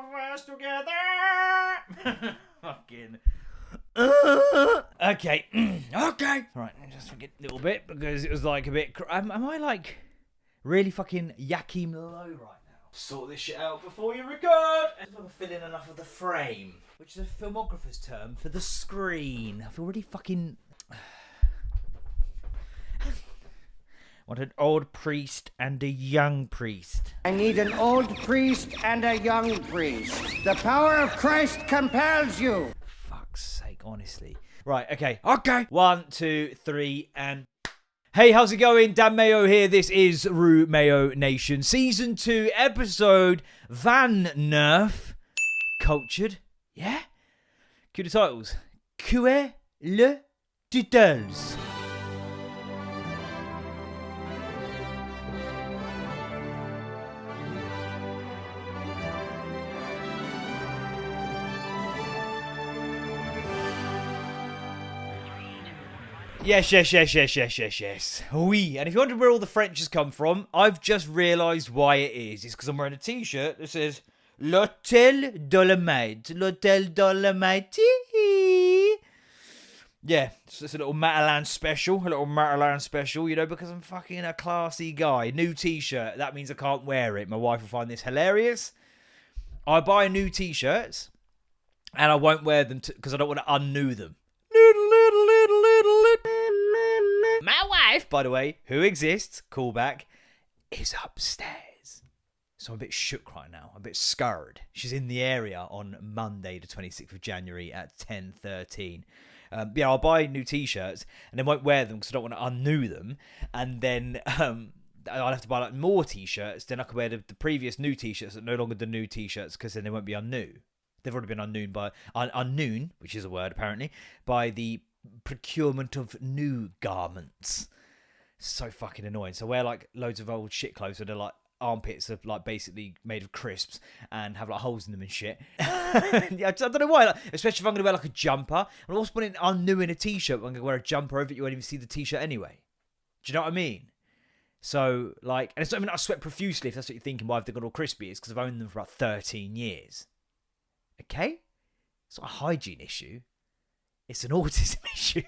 of us together. Fucking. Okay. Okay. Right, just forget a little bit because it was like a bit. Am I like really fucking yacky low right now? Sort this shit out before you record. I'm filling enough of the frame, which is a filmographer's term for the screen. I feel really fucking. Want an old priest and a young priest. I need an old priest and a young priest. The power of Christ compels you. Fuck's sake, honestly. Right, okay. 1, 2, 3, and... Hey, how's it going? Dan Mayo here. This is RuMayoNation. Season 2, episode Van Nerf. Cultured. Yeah? Cue the titles. Que le titles. Yes. Oui. And if you wonder where all the French has come from, I've just realised why it is. It's because I'm wearing a t-shirt that says L'Hôtel Dolomite. L'Hôtel Dolomite. Yeah, it's a little Matalan special. You know, because I'm fucking a classy guy. New t-shirt. That means I can't wear it. My wife will find this hilarious. I buy new t-shirts and I won't wear them because I don't want to undo them. My wife, by the way, who exists, callback, is upstairs. So I'm a bit shook right now. I'm a bit scared. She's in the area on Monday, the 26th of January at 10:13. Yeah, I'll buy new t-shirts and then won't wear them because I don't want to undo them. And then I'll have to buy like more t-shirts. Then I can wear the previous new t-shirts that are no longer the new t-shirts because then they won't be unnew. They've already been unnoon, which is a word apparently, by the procurement of new garments. So fucking annoying. So I wear like loads of old shit clothes that are like armpits are like basically made of crisps and have like holes in them and shit. Yeah, I don't know why, like, especially if I'm going to wear like a jumper. I'm also putting unnew in a t-shirt, but I'm going to wear a jumper over it, you won't even see the t-shirt anyway. Do you know what I mean? So like, and it's not even that I sweat profusely, if that's what you're thinking, why have they got all crispy, it's because I've owned them for about 13 years. Okay? It's not a hygiene issue. It's an autism issue.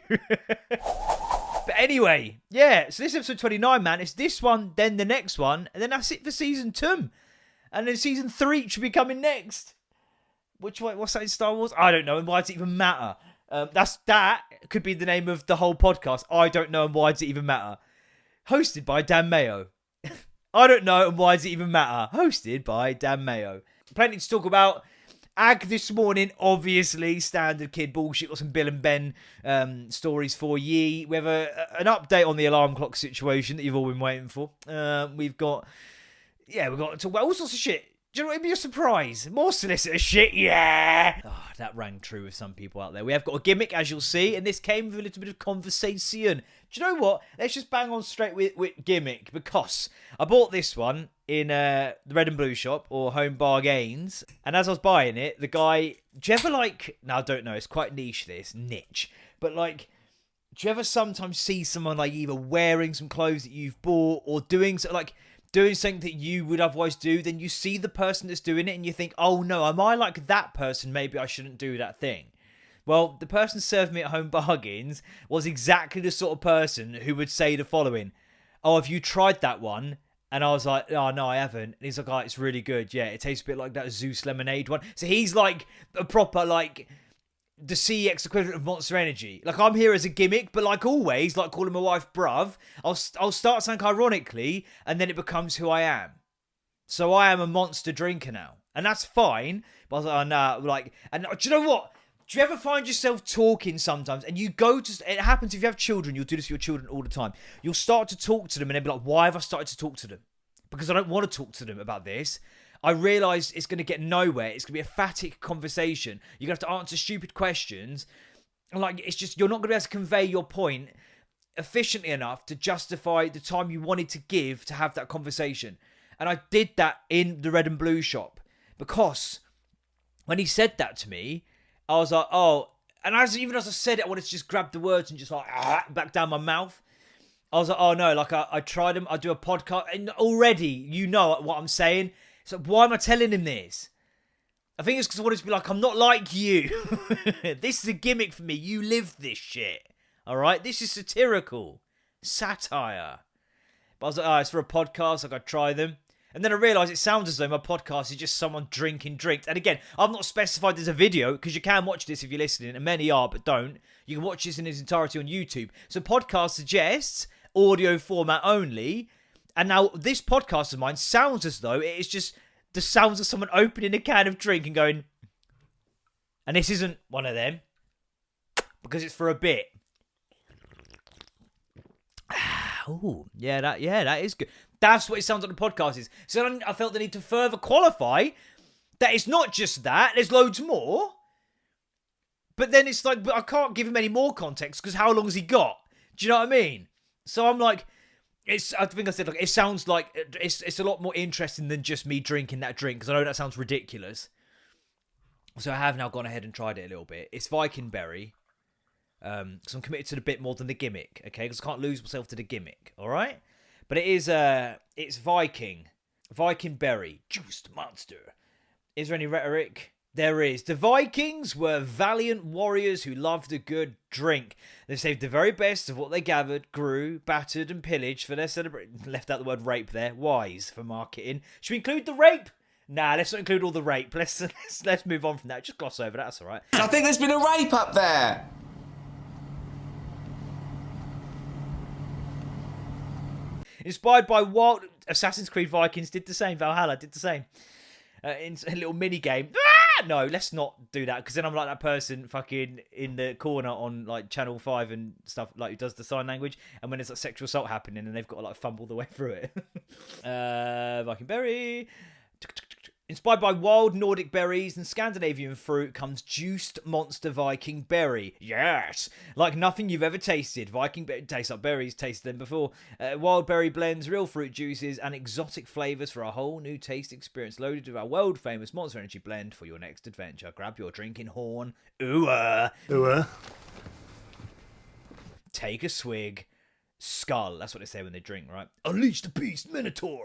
But anyway, yeah, so this is episode 29, man. It's this one, then the next one, and then that's it for season 2. And then season 3 should be coming next. What's that in Star Wars? I don't know, and why does it even matter? That could be the name of the whole podcast. I don't know, and why does it even matter? Hosted by Dan Mayo. I don't know, and why does it even matter? Hosted by Dan Mayo. Plenty to talk about. Ag this morning, obviously, standard kid bullshit. Got some Bill and Ben stories for ye. We have an update on the alarm clock situation that you've all been waiting for. We've got to talk about all sorts of shit. Do you know what? It'd be a surprise. More solicitor shit, yeah. Oh, that rang true with some people out there. We have got a gimmick, as you'll see, and this came with a little bit of conversation. Do you know what? Let's just bang on straight with gimmick, because I bought this one in the Red and Blue shop, or Home Bargains, and as I was buying it, the guy, do you ever like, now I don't know, it's quite niche but like, do you ever sometimes see someone like either wearing some clothes that you've bought, or doing something that you would otherwise do, then you see the person that's doing it and you think, oh no, am I like that person? Maybe I shouldn't do that thing. Well, the person serving me at Home Bargains was exactly the sort of person who would say the following: oh, have you tried that one? And I was like, oh, no, I haven't. And he's like, oh, it's really good. Yeah, it tastes a bit like that Zeus lemonade one. So he's like a proper, like, the CEX equivalent of Monster Energy. Like, I'm here as a gimmick, but like always, like calling my wife bruv, I'll start something ironically, and then it becomes who I am. So I am a monster drinker now. And that's fine. But I was like, oh, nah, like, and do you know what? Do you ever find yourself talking sometimes and you go to... It happens if you have children. You'll do this with your children all the time. You'll start to talk to them and they'll be like, why have I started to talk to them? Because I don't want to talk to them about this. I realise it's going to get nowhere. It's going to be a phatic conversation. You're going to have to answer stupid questions. And like, it's just... You're not going to be able to convey your point efficiently enough to justify the time you wanted to give to have that conversation. And I did that in the Red and Blue shop. Because when he said that to me... I was like, oh, and even as I said it, I wanted to just grab the words and just like, back down my mouth. I was like, oh no, like I tried him, I do a podcast, and already, you know what I'm saying. So why am I telling him this? I think it's because I wanted to be like, I'm not like you. This is a gimmick for me. You live this shit. All right? This is satirical. Satire. But I was like, oh, it's for a podcast. I got to try them. And then I realised it sounds as though my podcast is just someone drinking drinks. And again, I've not specified there's a video, because you can watch this if you're listening, and many are, but don't. You can watch this in its entirety on YouTube. So podcast suggests audio format only. And now this podcast of mine sounds as though it is just the sounds of someone opening a can of drink and going... And this isn't one of them, because it's for a bit. Oh, yeah, that is good. That's what it sounds like the podcast is. So then I felt the need to further qualify that it's not just that. There's loads more. But then it's like, but I can't give him any more context because how long has he got? Do you know what I mean? So I'm like, I think I said, like, it sounds like it's a lot more interesting than just me drinking that drink, because I know that sounds ridiculous. So I have now gone ahead and tried it a little bit. It's Viking Berry. Because I'm committed to the bit more than the gimmick, okay? Because I can't lose myself to the gimmick, all right? But it is, it's Viking Berry, juiced monster. Is there any rhetoric? There is. The Vikings were valiant warriors who loved a good drink. They saved the very best of what they gathered, grew, battered, and pillaged for their celebration. Left out the word rape there. Wise for marketing. Should we include the rape? Nah, let's not include all the rape. Let's move on from that. Just gloss over that. That's all right. I think there's been a rape up there. Inspired by wild... Assassin's Creed Vikings did the same. Valhalla did the same. In a little mini game. Ah! No, let's not do that, because then I'm like that person fucking in the corner on like Channel 5 and stuff, like who does the sign language, and when there's like sexual assault happening and they've got to like fumble the way through it. Viking Berry. Inspired by wild Nordic berries and Scandinavian fruit comes juiced monster Viking Berry. Yes! Like nothing you've ever tasted. Viking Berry tastes like berries, tasted them before. Wild berry blends, real fruit juices, and exotic flavours for a whole new taste experience. Loaded with our world-famous Monster Energy blend for your next adventure. Grab your drinking horn. Ooh-ah! Ooh. Take a swig. Skull. That's what they say when they drink, right? Unleash the beast, Minotaur!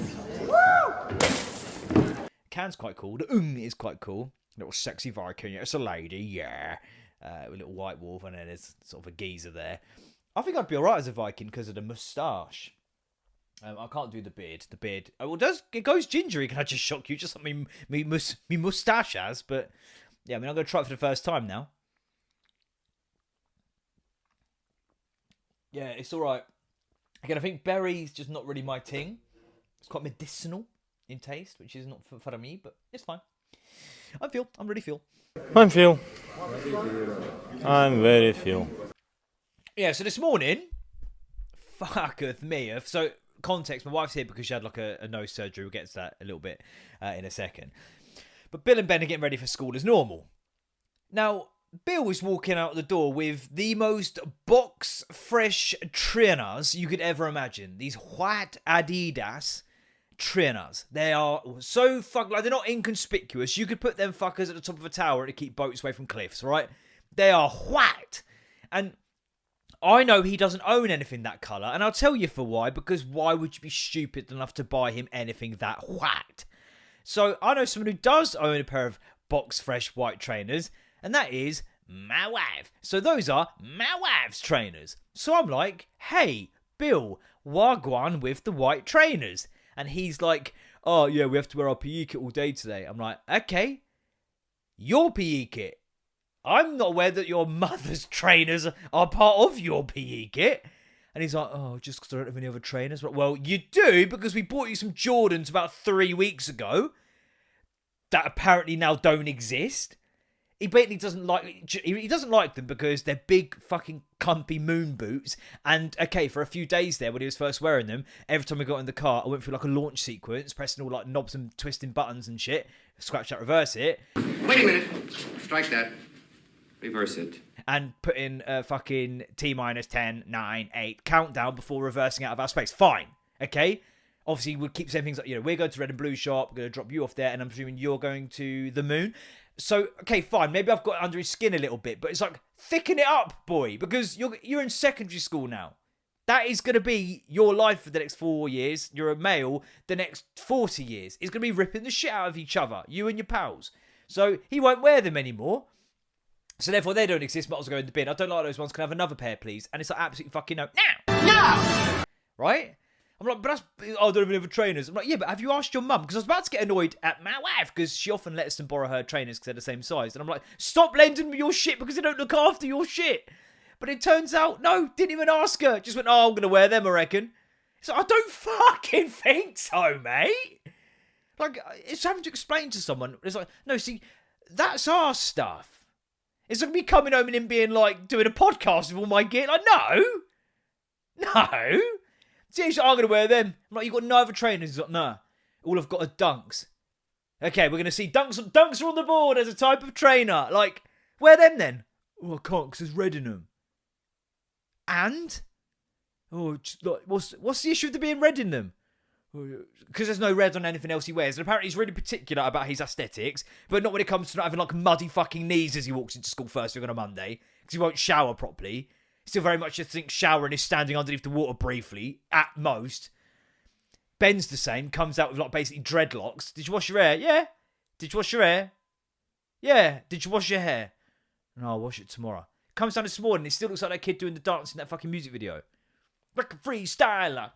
Woo! Can's quite cool. The is quite cool. Little sexy Viking. It's a lady, yeah. With a little white wolf, and then there's sort of a geezer there. I think I'd be alright as a Viking because of the moustache. I can't do the beard. The beard, well, it goes gingery. Can I just shock you? Just like me moustache has. But yeah, I mean, I'm going to try it for the first time now. Yeah, it's alright. Again, I think berry's just not really my thing. It's quite medicinal in taste, which is not for me, but it's fine. I'm really feel. I'm very feel. Yeah, so this morning, fucketh me. So, context, my wife's here because she had like a nose surgery. We'll get to that a little bit in a second. But Bill and Ben are getting ready for school as normal. Now, Bill was walking out the door with the most box fresh trainers you could ever imagine. These white Adidas trainers. They are so like they're not inconspicuous. You could put them fuckers at the top of a tower to keep boats away from cliffs, right? They are white. And I know he doesn't own anything that colour, and I'll tell you for why, because why would you be stupid enough to buy him anything that white? So I know someone who does own a pair of box fresh white trainers, and that is my wife. So those are my wife's trainers. So I'm like, hey, Bill, wagwan with the white trainers. And he's like, oh, yeah, we have to wear our PE kit all day today. I'm like, okay, your PE kit. I'm not aware that your mother's trainers are part of your PE kit. And he's like, oh, just because I don't have any other trainers. But, well, you do, because we bought you some Jordans about 3 weeks ago that apparently now don't exist. He basically doesn't like them because they're big fucking comfy moon boots. And okay, for a few days there when he was first wearing them, every time we got in the car, I went through like a launch sequence, pressing all like knobs and twisting buttons and shit. Scratch that, reverse it. Wait a minute. Strike that. Reverse it. And put in a fucking T-minus 10, 9, 8 countdown before reversing out of our space. Fine. Okay? Obviously, we'll keep saying things like, we're going to Red and Blue Shop, we're going to drop you off there, and I'm presuming you're going to the moon. So, okay, fine. Maybe I've got it under his skin a little bit, but it's like, thicken it up, boy, because you're in secondary school now. That is going to be your life for the next 4 years. You're a male the next 40 years. It's going to be ripping the shit out of each other, you and your pals. So he won't wear them anymore. So therefore they don't exist, might as well go in the bin. I don't like those ones, can I have another pair please? And it's like absolutely fucking no. No! Right? I'm like, but that's, I don't even have trainers. I'm like, yeah, but have you asked your mum? Because I was about to get annoyed at my wife because she often lets them borrow her trainers because they're the same size. And I'm like, stop lending me your shit because they don't look after your shit. But it turns out, no, didn't even ask her. Just went, oh, I'm going to wear them, I reckon. So I don't fucking think so, mate. Like, it's having to explain to someone. It's like, no, see, that's our stuff. It's like me coming home and him being like, doing a podcast with all my gear. Like, no. See, he's like, I'm going to wear them. I'm like, you got no other trainers? He's like, nah. All I've got are dunks. Okay, we're going to see dunks. Dunks are on the board as a type of trainer. Like, wear them then. Oh, I can't because there's red in them. And? Oh, like, what's the issue with there being red in them? Because there's no red on anything else he wears. And apparently he's really particular about his aesthetics, but not when it comes to not having like muddy fucking knees as he walks into school first thing on a Monday, because he won't shower properly. Still very much just thinks showering is standing underneath the water briefly, at most. Ben's the same, comes out with like basically dreadlocks. Did you wash your hair? Yeah. Did you wash your hair? Yeah. Did you wash your hair? No, I'll wash it tomorrow. Comes down this morning, he still looks like that kid doing the dance in that fucking music video. Rock a freestyler.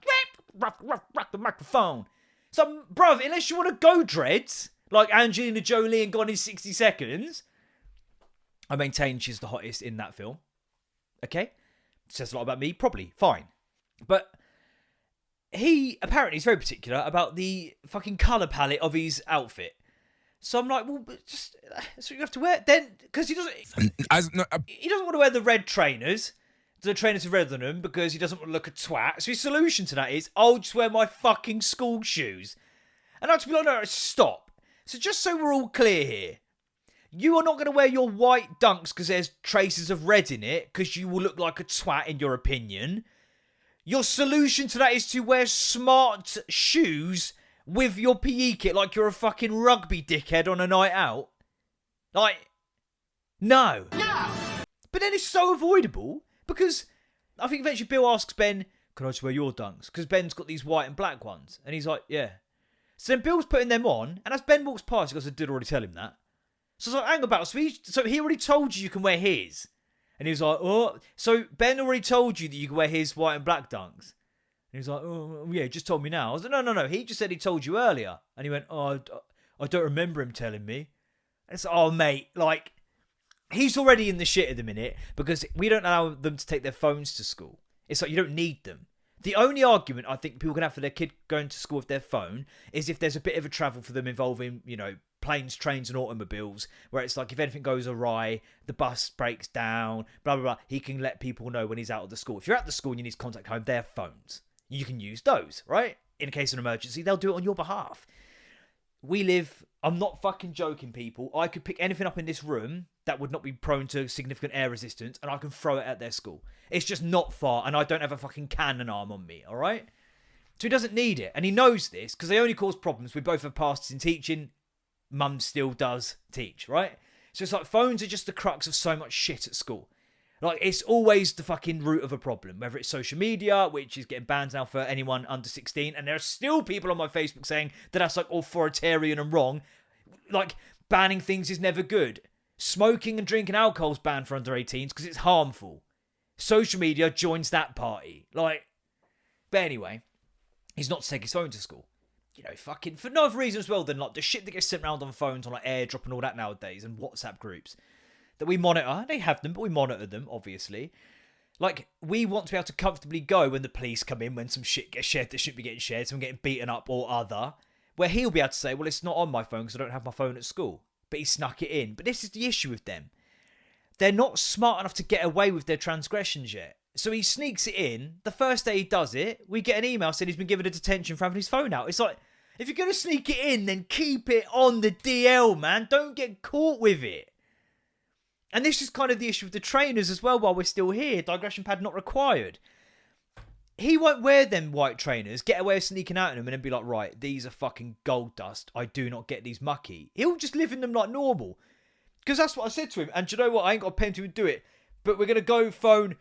Rock the microphone. So, bruv, unless you want to go dreads, like Angelina Jolie and Gone in 60 Seconds, I maintain she's the hottest in that film. Okay? Says a lot about me, probably. Fine. But he apparently is very particular about the fucking colour palette of his outfit. So I'm like, well, just that's what you have to wear. Then, because he doesn't want to wear the red trainers. The trainers with red on them because he doesn't want to look a twat. So his solution to that is, I'll just wear my fucking school shoes. And I have to be like, no, stop. So just so we're all clear here, you are not going to wear your white dunks because there's traces of red in it because you will look like a twat in your opinion. Your solution to that is to wear smart shoes with your PE kit like you're a fucking rugby dickhead on a night out. Like, no. But then it's so avoidable. Because I think eventually Bill asks Ben, can I just wear your dunks? Because Ben's got these white and black ones. And he's like, yeah. So then Bill's putting them on. And as Ben walks past, he goes, I did already tell him that. So I was like, hang about. So he already told you can wear his. And he was like, oh. So Ben already told you that you can wear his white and black dunks. And he was like, oh, yeah, he just told me now. I was like, no. He just said he told you earlier. And he went, oh, I don't remember him telling me. And it's like, oh, mate, like, he's already in the shit at the minute because we don't allow them to take their phones to school. It's like you don't need them. The only argument I think people can have for their kid going to school with their phone is if there's a bit of a travel for them involving, you know, planes, trains and automobiles, where it's like if anything goes awry, the bus breaks down, blah, blah, blah, he can let people know when he's out of the school. If you're at the school and you need to contact home, their phones. You can use those, right? In case of an emergency, they'll do it on your behalf. I'm not fucking joking, people. I could pick anything up in this room that would not be prone to significant air resistance and I can throw it at their school. It's just not far and I don't have a fucking cannon arm on me, alright? So he doesn't need it. And he knows this because they only cause problems. We both have past in teaching. Mum still does teach, right? So it's like phones are just the crux of so much shit at school. Like, it's always the fucking root of a problem. Whether it's social media, which is getting banned now for anyone under 16. And there are still people on my Facebook saying that that's, like, authoritarian and wrong. Like, banning things is never good. Smoking and drinking alcohol is banned for under 18s because it's harmful. Social media joins that party. Like, but anyway, he's not to take his phone to school. You know, fucking, for no other reason as well than, like, the shit that gets sent around on phones on, like, AirDrop and all that nowadays and WhatsApp groups. That we monitor. They have them, but we monitor them, obviously. Like, we want to be able to comfortably go when the police come in, when some shit gets shared that shouldn't be getting shared, someone getting beaten up or other, where he'll be able to say, well, it's not on my phone because I don't have my phone at school. But he snuck it in. But this is the issue with them. They're not smart enough to get away with their transgressions yet. So he sneaks it in. The first day he does it, we get an email saying he's been given a detention for having his phone out. It's like, if you're going to sneak it in, then keep it on the DL, man. Don't get caught with it. And this is kind of the issue with the trainers as well while we're still here. Digression pad not required. He won't wear them white trainers, get away with sneaking out in them and then be like, right, these are fucking gold dust. I do not get these mucky. He'll just live in them like normal. Because that's what I said to him. And do you know what? I ain't got a pen to do it. But we're going to go phone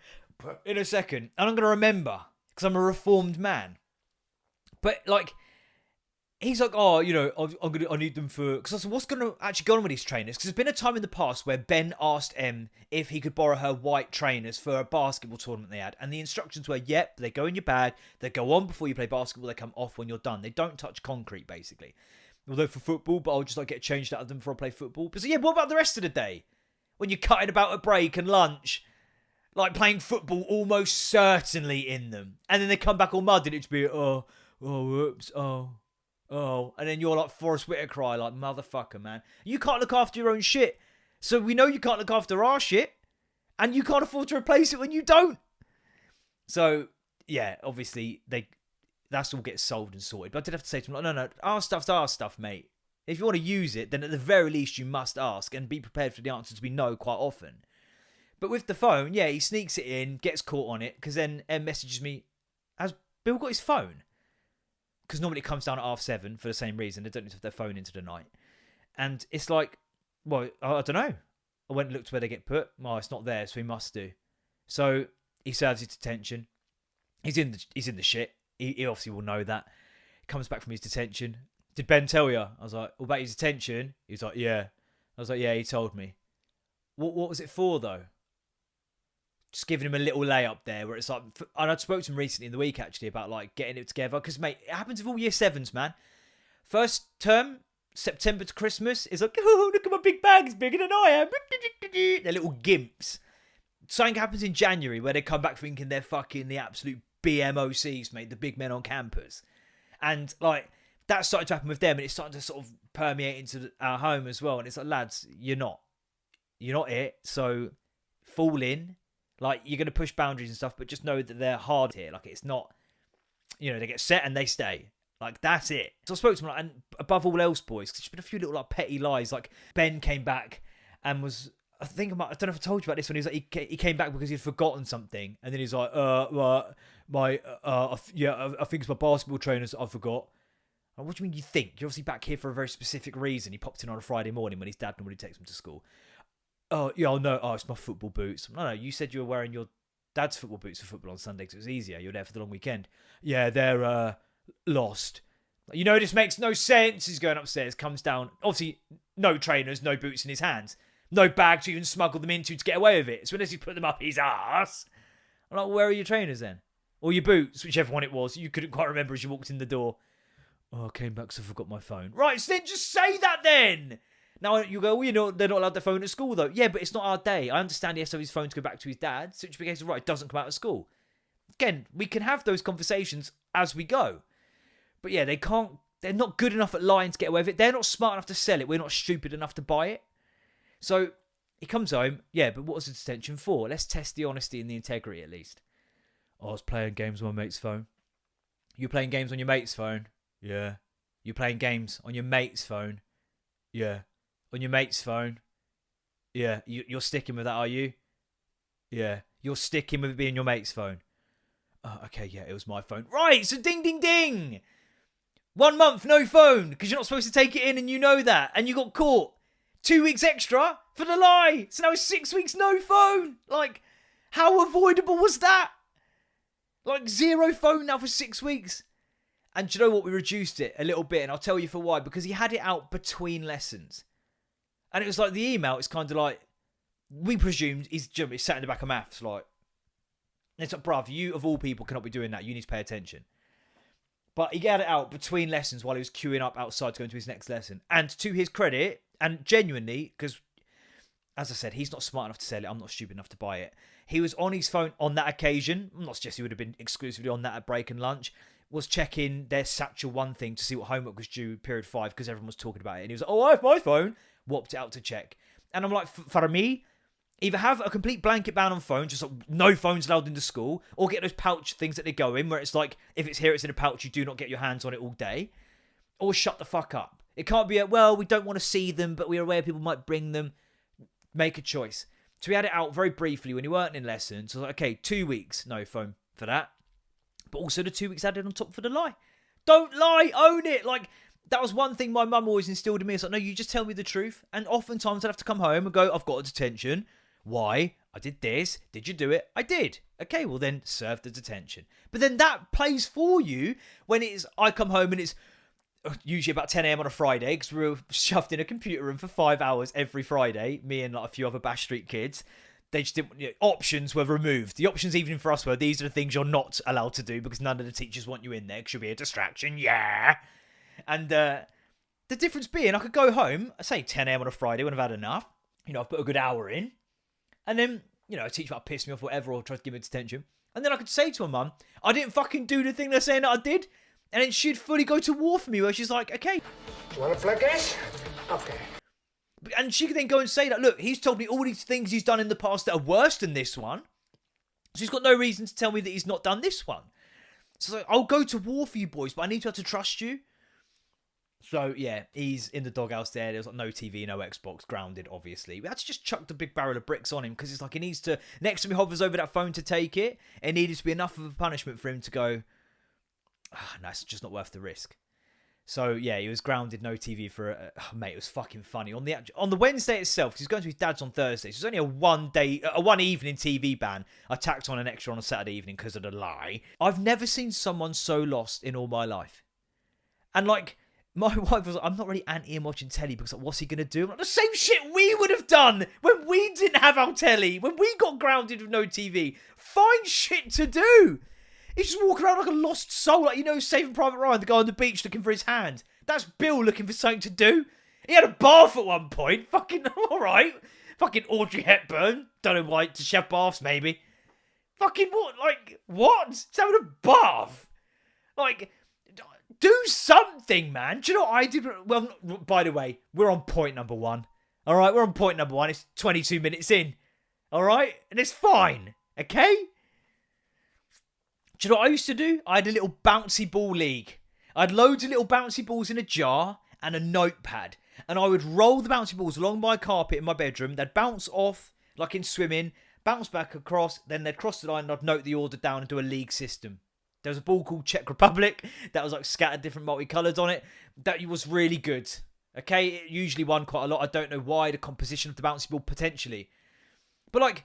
in a second. And I'm going to remember. Because I'm a reformed man. But, like, he's like, I need them for... Because I said, what's going to actually go on with these trainers? Because there's been a time in the past where Ben asked Em if he could borrow her white trainers for a basketball tournament they had. And the instructions were, yep, they go in your bag, they go on before you play basketball, they come off when you're done. They don't touch concrete, basically. Although for football, but I'll just like get changed out of them before I play football. But so, yeah, what about the rest of the day? When you're cutting about a break and lunch, like playing football almost certainly in them. And then they come back all mud and it'd be, whoops, and then you're like Forrest Whitaker cry, like, motherfucker, man. You can't look after your own shit. So we know you can't look after our shit. And you can't afford to replace it when you don't. So, yeah, obviously, that's all gets solved and sorted. But I did have to say to him, like, no, our stuff's our stuff, mate. If you want to use it, then at the very least you must ask and be prepared for the answer to be no quite often. But with the phone, yeah, he sneaks it in, gets caught on it, because then Em messages me, has Bill got his phone? Because normally it comes down at 7:30 for the same reason. They don't need to have their phone into the night. And it's like, well, I don't know. I went and looked where they get put. Well, it's not there, so he must do. So he serves his detention. He's in the shit. He obviously will know that. He comes back from his detention. Did Ben tell you? I was like, what about his detention? He's like, yeah. I was like, yeah, he told me. What was it for, though? Just giving him a little layup there where it's like... And I spoke to him recently in the week, actually, about, like, getting it together. Because, mate, it happens with all year 7s, man. First term, September to Christmas, is like, oh, look at my big bag. It's bigger than I am. They're little gimps. Something happens in January where they come back thinking they're fucking the absolute BMOCs, mate. The big men on campus. And, like, that started to happen with them. And it's starting to sort of permeate into our home as well. And it's like, lads, you're not. You're not it. So, fall in. Like, you're going to push boundaries and stuff, but just know that they're hard here. Like, it's not, they get set and they stay. Like, that's it. So I spoke to him, like, and above all else, boys, because there's been a few little, like, petty lies. Like, Ben came back and was, I don't know if I told you about this one. He was like, he came back because he'd forgotten something. And then he's like, I think it's my basketball trainers that I forgot. Like, what do you mean you think? You're obviously back here for a very specific reason. He popped in on a Friday morning when his dad normally takes him to school. Oh, yeah, I know. Oh, it's my football boots. No, you said you were wearing your dad's football boots for football on Sunday because it was easier. You're there for the long weekend. Yeah, they're lost. This makes no sense. He's going upstairs, comes down. Obviously, no trainers, no boots in his hands. No bag to even smuggle them into to get away with it. So unless he put them up his ass. I'm like, where are your trainers then? Or your boots, whichever one it was. You couldn't quite remember as you walked in the door. Oh, I came back because I forgot my phone. Right, so then just say that then. Now you go, well, they're not allowed their phone at school though. Yeah, but it's not our day. I understand he has to have his phone to go back to his dad, so it's the case of, right, it doesn't come out of school. Again, we can have those conversations as we go. But yeah, they're not good enough at lying to get away with it. They're not smart enough to sell it. We're not stupid enough to buy it. So he comes home, yeah, but what was the detention for? Let's test the honesty and the integrity at least. I was playing games on my mate's phone. You playing games on your mate's phone? Yeah. You playing games on your mate's phone? Yeah. On your mate's phone? Yeah. You're sticking with that, are you? Yeah. You're sticking with it being your mate's phone? Oh, okay, yeah, it was my phone. Right, so ding, ding, ding! 1 month, no phone, because you're not supposed to take it in and you know that, and you got caught. 2 weeks extra for the lie. So now it's 6 weeks, no phone. Like, how avoidable was that? Like, 0 phone now for 6 weeks. And do you know what? We reduced it a little bit, and I'll tell you for why. Because he had it out between lessons. And it was like the email, it's kind of like, we presumed he's sat in the back of maths, like, it's like, bruv, you of all people cannot be doing that. You need to pay attention. But he had it out between lessons while he was queuing up outside to go into his next lesson. And to his credit, and genuinely, because, as I said, he's not smart enough to sell it. I'm not stupid enough to buy it. He was on his phone on that occasion. I'm not suggesting he would have been exclusively on that at break and lunch. Was checking their Satchel 1 thing to see what homework was due period 5 because everyone was talking about it. And he was like, oh, I have my phone. Whopped it out to check. And I'm like, for me, either have a complete blanket ban on phones, just like no phones allowed into school, or get those pouch things that they go in where it's like, if it's here, it's in a pouch, you do not get your hands on it all day. Or shut the fuck up. It can't be we don't want to see them, but we're aware people might bring them. Make a choice. So we had it out very briefly when you weren't in lessons. So I was like, okay, 2 weeks, no phone for that. But also the 2 weeks added on top for the lie. Don't lie, own it. Like, that was one thing my mum always instilled in me. It's like, no, you just tell me the truth. And oftentimes I'd have to come home and go, I've got a detention. Why? I did this. Did you do it? I did. Okay, well then serve the detention. But then that plays for you when I come home and it's, usually about 10 a.m. on a Friday, because we were shoved in a computer room for 5 hours every Friday, me and like a few other Bash Street kids. They just didn't, options were removed. The options even for us were, these are the things you're not allowed to do because none of the teachers want you in there because you'll be a distraction. Yeah. And the difference being, I could go home, I say 10 a.m. on a Friday when I've had enough. I've put a good hour in. And then, a teacher might piss me off or whatever, or try to give me detention. And then I could say to her mum, I didn't fucking do the thing they're saying that I did. And then she'd fully go to war for me, where she's like, okay. You want to flick this? Okay. And she could then go and say that, look, he's told me all these things he's done in the past that are worse than this one. So he's got no reason to tell me that he's not done this one. So it's like, I'll go to war for you boys, but I need to have to trust you. So, yeah, he's in the doghouse there. There's like no TV, no Xbox, grounded, obviously. We had to just chuck the big barrel of bricks on him because it's like he needs to, next time he hovers over that phone to take it, it needed to be enough of a punishment for him to go, no, it's just not worth the risk. So, yeah, he was grounded, no TV for, mate, it was fucking funny. On the Wednesday itself, 'cause he's going to his dad's on Thursday, so it was only a one evening TV ban. I tacked on an extra on a Saturday evening because of the lie. I've never seen someone so lost in all my life. And, like, my wife was like, I'm not really anti him watching telly because, like, what's he going to do? I'm like, the same shit we would have done when we didn't have our telly, when we got grounded with no TV. Find shit to do. He's just walking around like a lost soul, like, Saving Private Ryan, the guy on the beach looking for his hand. That's Bill looking for something to do. He had a bath at one point. Fucking, alright. Fucking Audrey Hepburn. Don't know why, to have baths, maybe. Fucking what? Like, what? He's having a bath. Like, do something, man. Do you know what I did? Well, by the way, we're on point number 1. Alright, we're on point number 1. It's 22 minutes in. Alright? And it's fine. Okay? Do you know what I used to do? I had a little bouncy ball league. I had loads of little bouncy balls in a jar and a notepad. And I would roll the bouncy balls along my carpet in my bedroom. They'd bounce off, like in swimming, bounce back across, then they'd cross the line and I'd note the order down and do a league system. There was a ball called Czech Republic that was like scattered different multicolours on it. That was really good. Okay, it usually won quite a lot. I don't know why, the composition of the bouncy ball potentially. But like,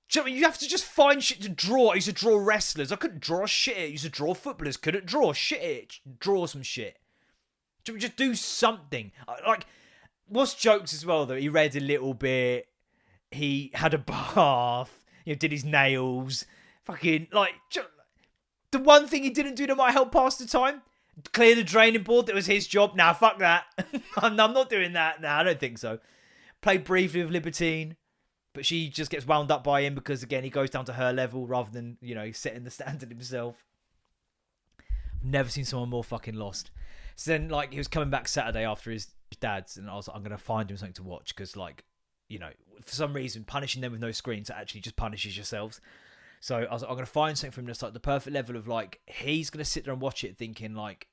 do you know what I mean? You have to just find shit to draw. I used to draw wrestlers. I couldn't draw shit. I used to draw footballers. Couldn't draw shit. Draw some shit. Just do something. Like, what's jokes as well, though? He read a little bit. He had a bath. Did his nails. Fucking, like, the one thing he didn't do that might help pass the time, clear the draining board. That was his job. Nah, fuck that. I'm not doing that. Nah, I don't think so. Played briefly with Libertine. But she just gets wound up by him because, again, he goes down to her level rather than, setting the standard himself. Never seen someone more fucking lost. So then, like, he was coming back Saturday after his dad's, and I was like, I'm going to find him something to watch because, like, for some reason, punishing them with no screens actually just punishes yourselves. So I was like, I'm going to find something for him that's, like, the perfect level of, like, he's going to sit there and watch it thinking, like,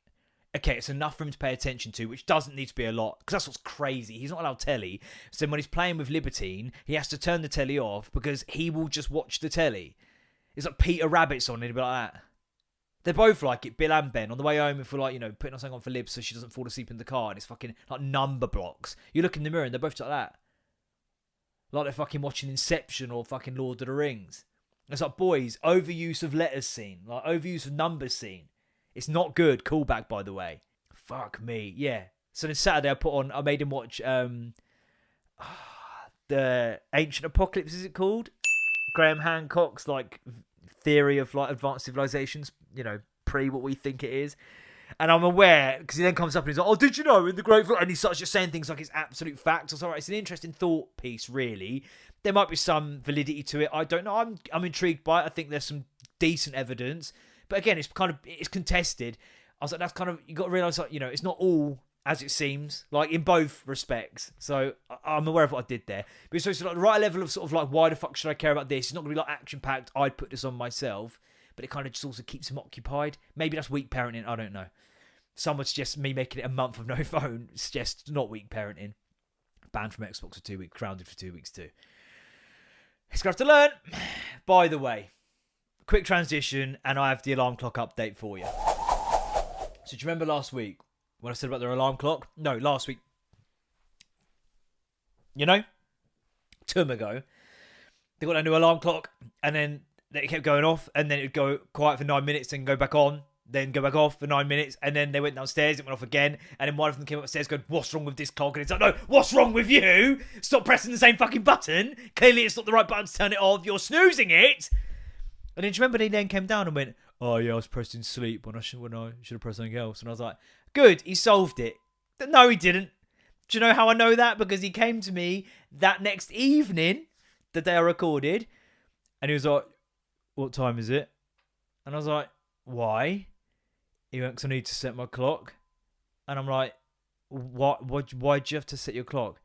okay, it's enough for him to pay attention to, which doesn't need to be a lot, because that's what's crazy. He's not allowed telly. So when he's playing with Libertine, he has to turn the telly off because he will just watch the telly. It's like Peter Rabbit's on, and he'll be like that. They're both like it, Bill and Ben. On the way home, if we're like, putting on something on for Lib so she doesn't fall asleep in the car, and it's fucking like number blocks. You look in the mirror and they're both like that. Like they're fucking watching Inception or fucking Lord of the Rings. It's like, boys, overuse of letters scene, like overuse of numbers scene. It's not good. Callback, by the way. Fuck me. Yeah. So then Saturday I made him watch the Ancient Apocalypse, is it called? Graham Hancock's like theory of like advanced civilizations, pre what we think it is. And I'm aware, because he then comes up and he's like, oh, did you know in the Great... And he starts just saying things like it's absolute facts. I was alright, it's an interesting thought piece, really. There might be some validity to it. I don't know. I'm intrigued by it. I think there's some decent evidence. But again, it's contested. I was like, that's kind of, you got to realise, like, it's not all as it seems, like in both respects. So I'm aware of what I did there. But it's like the right level of sort of like, why the fuck should I care about this? It's not going to be like action packed. I'd put this on myself, but it kind of just also keeps him occupied. Maybe that's weak parenting. I don't know. Some would suggest me making it a month of no phone. It's just not weak parenting. Banned from Xbox for 2 weeks, grounded for 2 weeks too. It's going to have to learn. By the way, quick transition, and I have the alarm clock update for you. So do you remember last week when I said about their alarm clock? No, last week. 2 ago. They got a new alarm clock, and then it kept going off, and then it'd go quiet for 9 minutes and go back on. then go back off for 9 minutes, and then they went downstairs, it went off again, and then one of them came upstairs going, what's wrong with this clock? And it's like, no, what's wrong with you? Stop pressing the same fucking button. Clearly it's not the right button to turn it off. You're snoozing it. And then do you remember they then came down and went, oh yeah, I was pressing sleep when I should have pressed something else. And I was like, good, he solved it. No, he didn't. Do you know how I know that? Because he came to me that next evening, the day I recorded, and he was like, what time is it? And I was like, why? He went, 'cause I need to set my clock. And I'm like, why'd you have to set your clock?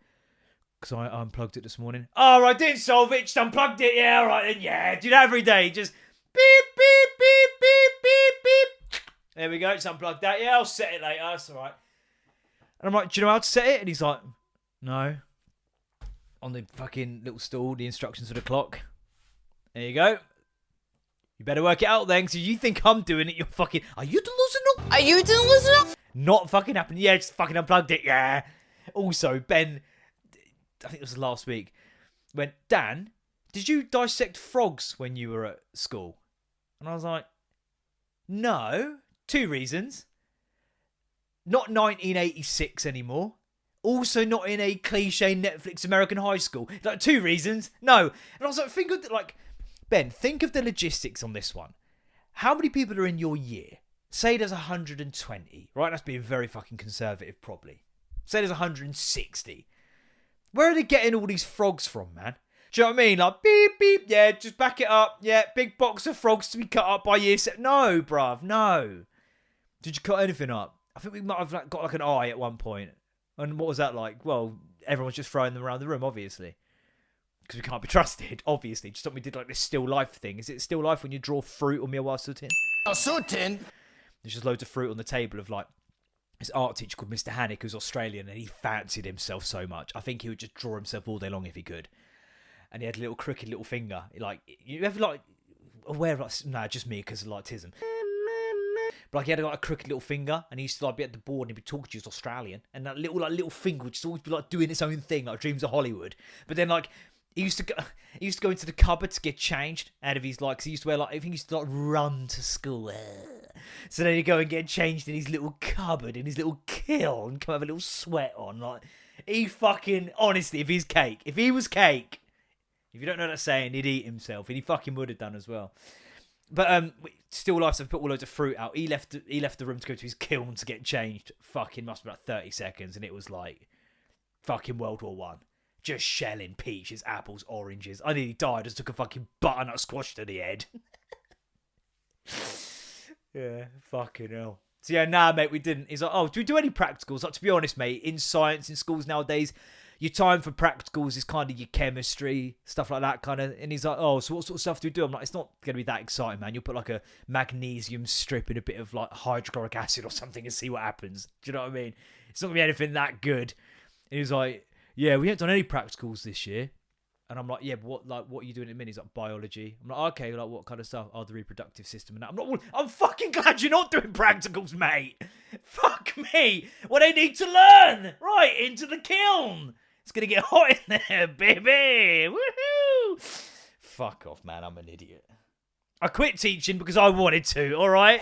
Because I unplugged it this morning. Oh, I didn't solve it, just unplugged it. Yeah, all right then, yeah. Do that every day. Just beep, beep, beep, beep, beep, beep. There we go, just unplugged that. Yeah, I'll set it later, that's all right. And I'm like, do you know how to set it? And he's like, no. On the fucking little stool, the instructions for the clock. There you go. You better work it out then, because if you think I'm doing it, you're fucking... Are you delusional? Are you delusional? Not fucking happening. Yeah, just fucking unplugged it, yeah. Also, Ben, I think it was last week, went, Dan, did you dissect frogs when you were at school? And I was like, no. 2 reasons. Not 1986 anymore. Also not in a cliche Netflix American high school. Like, 2 reasons. No. And I was like, think of Ben, think of the logistics on this one. How many people are in your year? Say there's 120, right? That's being very fucking conservative, probably. Say there's 160. Where are they getting all these frogs from, man? Do you know what I mean? Like, beep, beep, yeah, just back it up. Yeah, big box of frogs to be cut up by year 7. No, bruv, no. Did you cut anything up? I think we might have got like an eye at one point. And what was that like? Well, everyone's just throwing them around the room, obviously. Because we can't be trusted, obviously. Just thought we did like this still life thing. Is it still life when you draw fruit on Miwa Sutin? Oh, Sutin! There's just loads of fruit on the table of like this art teacher called Mr. Hannick, who's Australian, and he fancied himself so much. I think he would just draw himself all day long if he could. And he had a little crooked little finger. Like, you ever like aware of like, nah, just me because of like autism. But like he had like a crooked little finger, and he used to like be at the board and he'd be talking to you as Australian, and that little finger would just always be like doing its own thing, like Dreams of Hollywood. But then like he used to go into the cupboard to get changed out of his like, 'cause he used to wear like, I think he used to like run to school. So then he'd go and get changed in his little cupboard, in his little kiln, and come have a little sweat on. Like, he fucking, honestly, if he was cake, if you don't know that saying, he'd eat himself, and he fucking would have done as well. But still life's, I've put all loads of fruit out. He left the room to go to his kiln to get changed. Fucking must be about 30 seconds, and it was like fucking World War One. Just shelling peaches, apples, oranges. I nearly died. I just took a fucking butternut squash to the head. Yeah, fucking hell. So yeah, nah, mate, we didn't. He's like, oh, do we do any practicals? Like, to be honest, mate, in science, in schools nowadays, your time for practicals is kind of your chemistry, stuff like that, kind of. And he's like, oh, so what sort of stuff do we do? I'm like, it's not going to be that exciting, man. You'll put like a magnesium strip in a bit of like hydrochloric acid or something and see what happens. Do you know what I mean? It's not going to be anything that good. And he's like, yeah, we haven't done any practicals this year. And I'm like, yeah, but what are you doing in a minute? He's like, biology. I'm like, okay, like what kind of stuff? Oh, the reproductive system and that. I'm like, well, I'm fucking glad you're not doing practicals, mate. Fuck me. What they need to learn. Right, into the kiln. It's going to get hot in there, baby. Woohoo. Fuck off, man. I'm an idiot. I quit teaching because I wanted to, all right?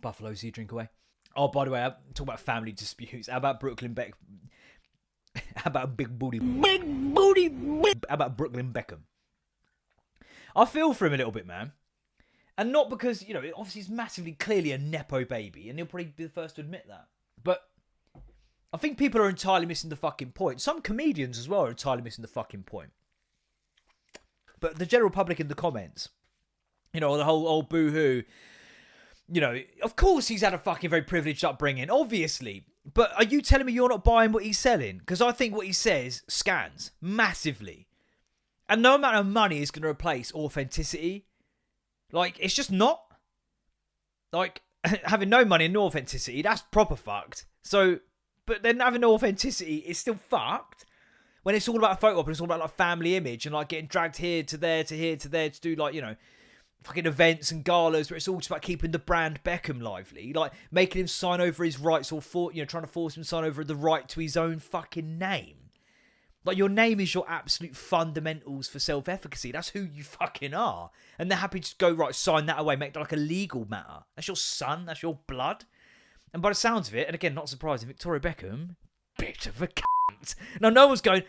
Buffalo, see you drink away. Oh, by the way, I'm talking about family disputes. How about How about big booty? How about Brooklyn Beckham? I feel for him a little bit, man. And not because, you know, obviously he's massively, clearly a Nepo baby, and he'll probably be the first to admit that. But I think people are entirely missing the fucking point. Some comedians as well are entirely missing the fucking point. But the general public in the comments, you know, the whole old boo-hoo, you know, of course he's had a fucking very privileged upbringing, obviously. But are you telling me you're not buying what he's selling? Because I think what he says scans massively. And no amount of money is going to replace authenticity. Like, it's just not. Like, having no money and no authenticity, that's proper fucked. So, but then having no authenticity is still fucked. When it's all about a photo op and it's all about, like, family image and, like, getting dragged here to there to here to there to do, like, you know, fucking events and galas where it's all just about keeping the brand Beckham lively, like making him sign over his rights or trying to force him to sign over the right to his own fucking name. Like, your name is your absolute fundamentals for self-efficacy. That's who you fucking are. And they're happy to just go, right, sign that away, make that like a legal matter. That's your son, that's your blood. And by the sounds of it, and again, not surprising, Victoria Beckham, bit of a cunt. Now, no one's going,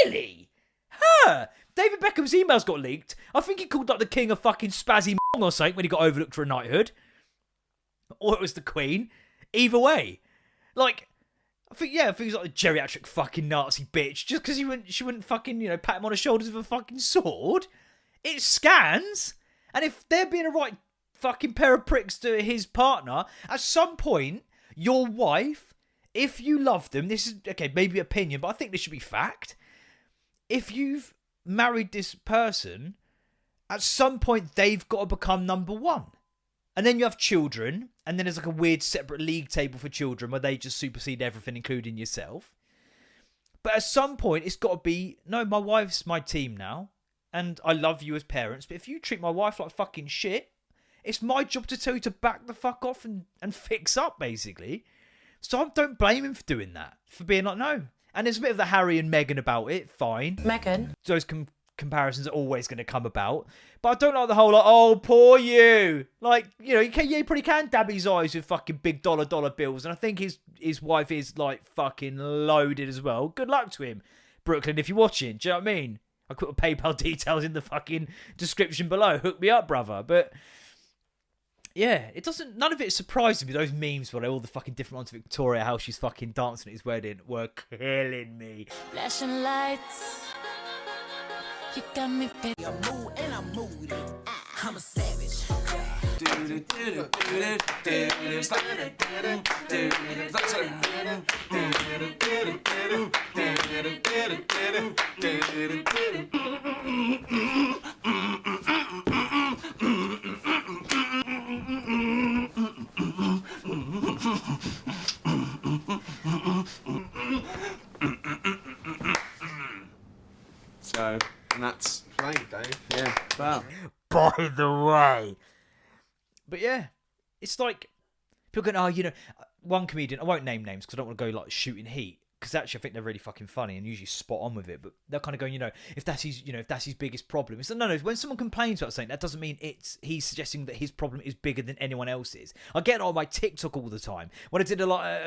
really? Her? David Beckham's emails got leaked. I think he called like the king of fucking spazzy or something when he got overlooked for a knighthood. Or it was the Queen. Either way. Like, I think he's like a geriatric fucking Nazi bitch. Just because she wouldn't fucking, pat him on the shoulders with a fucking sword. It scans. And if they're being a right fucking pair of pricks to his partner, at some point, your wife, if you love them, this is, okay, maybe opinion, but I think this should be fact. If you've married this person, at some point, they've got to become number one. And then you have children, and then there's like a weird separate league table for children where they just supersede everything, including yourself. But at some point, it's got to be, no, my wife's my team now, and I love you as parents, but if you treat my wife like fucking shit, it's my job to tell you to back the fuck off and fix up, basically. So I don't blame him for doing that, for being like, no. And there's a bit of the Harry and Meghan about it, fine. Megan. Those comparisons are always going to come about. But I don't like the whole, like, oh, poor you. Like, you probably can dab his eyes with fucking big dollar bills. And I think his wife is, like, fucking loaded as well. Good luck to him, Brooklyn, if you're watching. Do you know what I mean? I put the PayPal details in the fucking description below. Hook me up, brother. But yeah, none of it surprised me. Those memes where all the fucking different ones of Victoria, how she's fucking dancing at his wedding, were killing me. Flashing lights, you got me, baby. I'm mood and I'm moody. I'm a savage. So, and that's playing, Dave. Yeah, wow. By the way. But yeah, it's like, people going, one comedian, I won't name names because I don't want to go like shooting heat. Because actually I think they're really fucking funny and usually spot on with it. But they're kind of going, if that's his biggest problem. It's like, no, when someone complains about something, that doesn't mean he's suggesting that his problem is bigger than anyone else's. I get it on my TikTok all the time. When I did a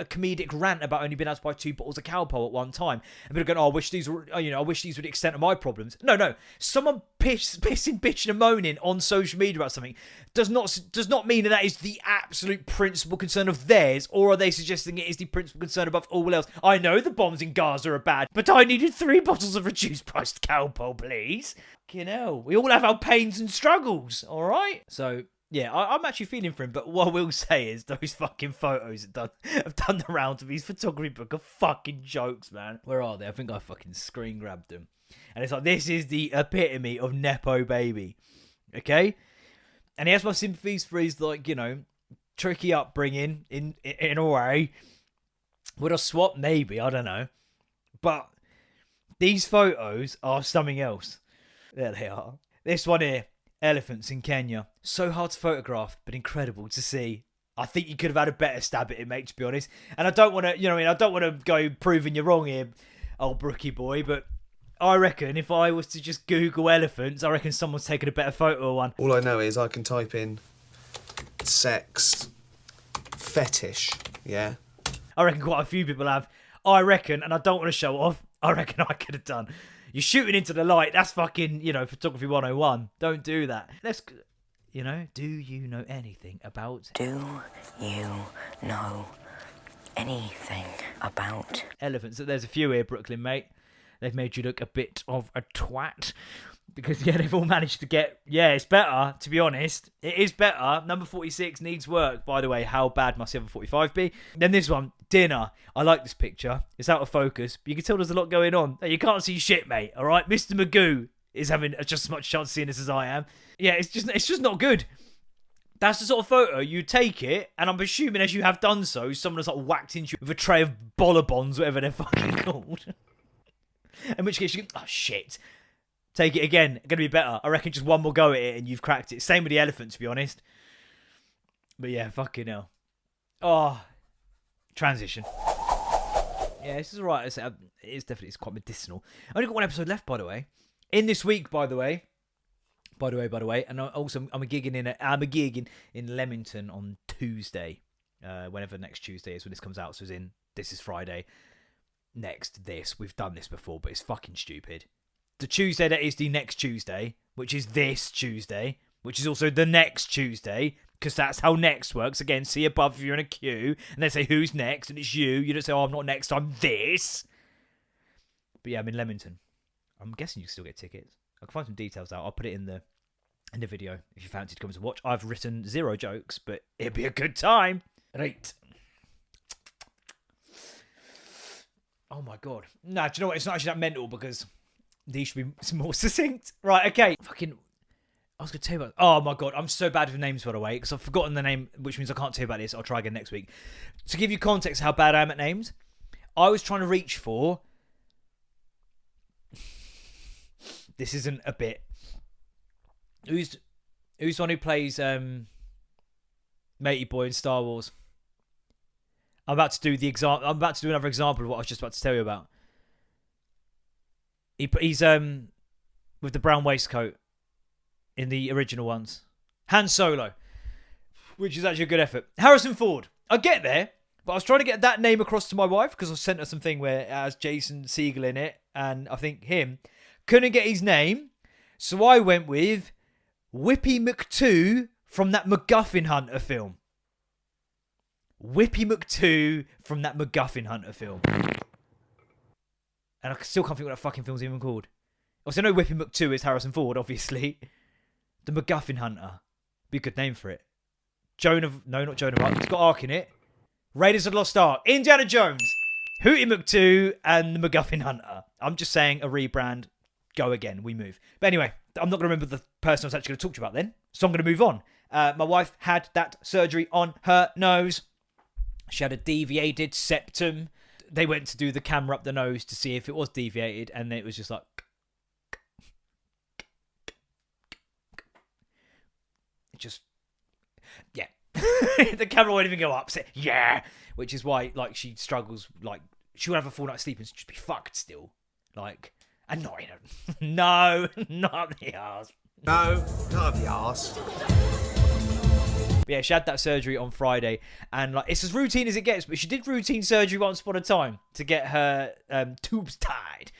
comedic rant about only being able to buy 2 bottles of Calpol at one time. And people going, I wish these were the extent of my problems. No. Someone pissing, bitching and moaning on social media about something does not mean that is the absolute principal concern of theirs, or are they suggesting it is the principal concern above all else? I know the bombs in Gaza are bad, but I needed 3 bottles of reduced priced Calpol, please. Fucking hell. We all have our pains and struggles, alright? So, yeah, I'm actually feeling for him, but what I will say is those fucking photos have done the rounds of his photography book are fucking jokes, man. Where are they? I think I fucking screen grabbed them. And it's like, this is the epitome of Nepo baby. Okay? And he has my sympathies for his, like, tricky upbringing in a way. Would I swap? Maybe. I don't know. But these photos are something else. There they are. This one here. Elephants in Kenya. So hard to photograph, but incredible to see. I think you could have had a better stab at it, mate, to be honest. And I don't want to, I don't want to go proving you wrong here, old brookie boy, but I reckon if I was to just Google elephants, I reckon someone's taken a better photo of one. All I know is I can type in sex fetish, yeah? I reckon quite a few people have. I reckon, and I don't want to show off, I reckon I could have done. You're shooting into the light, that's fucking, photography 101. Don't do that. Let's, do you know anything about... Do you know anything about... elephants? There's a few here, Brooklyn, mate. They've made you look a bit of a twat. Because, they've all managed to get... Yeah, it's better, to be honest. It is better. Number 46 needs work. By the way, how bad must 745 be? Then this one, dinner. I like this picture. It's out of focus, but you can tell there's a lot going on. You can't see shit, mate, all right? Mr. Magoo is having just as much chance of seeing this as I am. Yeah, it's just not good. That's the sort of photo, you take it, and I'm assuming as you have done so, someone has whacked into you with a tray of bollabons, whatever they're fucking called. In which case you can, oh shit, take it again, gonna be better. I reckon just one more go at it and you've cracked it. Same with the elephant, to be honest. But yeah, fucking hell. Oh, transition. Yeah, this is alright. It's quite medicinal. I only got one episode left, by the way. In this week, by the way, and also I'm a gig in Leamington on Tuesday, whenever next Tuesday is when this comes out. So this is Friday. We've done this before, but it's fucking stupid. The Tuesday that is the next Tuesday, which is this Tuesday, which is also the next Tuesday, because that's how next works. Again, see above if you're in a queue, and they say who's next, and it's you. You don't say, oh, I'm not next, I'm this. But yeah, I'm in Leamington. I'm guessing you can still get tickets. I can find some details out. I'll put it in the video if you fancy to come to watch. I've written 0 jokes, but it'd be a good time. Right. Oh my god. Nah, do you know what? It's not actually that mental because these should be more succinct. Right, okay. I was going to tell you about... Oh my god, I'm so bad with names, by the way, because I've forgotten the name, which means I can't tell you about this. I'll try again next week. To give you context how bad I am at names, I was trying to reach for... This isn't a bit. Who's the one who plays Matey Boy in Star Wars? I'm about to do another example of what I was just about to tell you about. He's with the brown waistcoat in the original ones. Han Solo, which is actually a good effort. Harrison Ford. I get there, but I was trying to get that name across to my wife because I sent her something where it has Jason Segel in it, and I think him. Couldn't get his name, so I went with Whippy McTwo from that MacGuffin Hunter film. Whippy McTwo from that MacGuffin Hunter film. And I still can't think what that fucking film's even called. Also, I know Whippy McTwo is Harrison Ford, obviously. The MacGuffin Hunter. Be a good name for it. No, not Joan of Arc. It's got Ark in it. Raiders of the Lost Ark. Indiana Jones. Hootie McTwo and the MacGuffin Hunter. I'm just saying a rebrand. Go again. We move. But anyway, I'm not going to remember the person I was actually going to talk to you about then. So I'm going to move on. My wife had that surgery on her nose. She had a deviated septum. They went to do the camera up the nose to see if it was deviated, and it was just like... Just... Yeah. The camera won't even go up. So, yeah. Which is why, like, she struggles, like... She would have a full night's sleep and just be fucked still. Like... And not in a... No, not up the arse. No, not up the arse. But yeah, she had that surgery on Friday, and like it's as routine as it gets. But she did routine surgery once upon a time to get her tubes tied,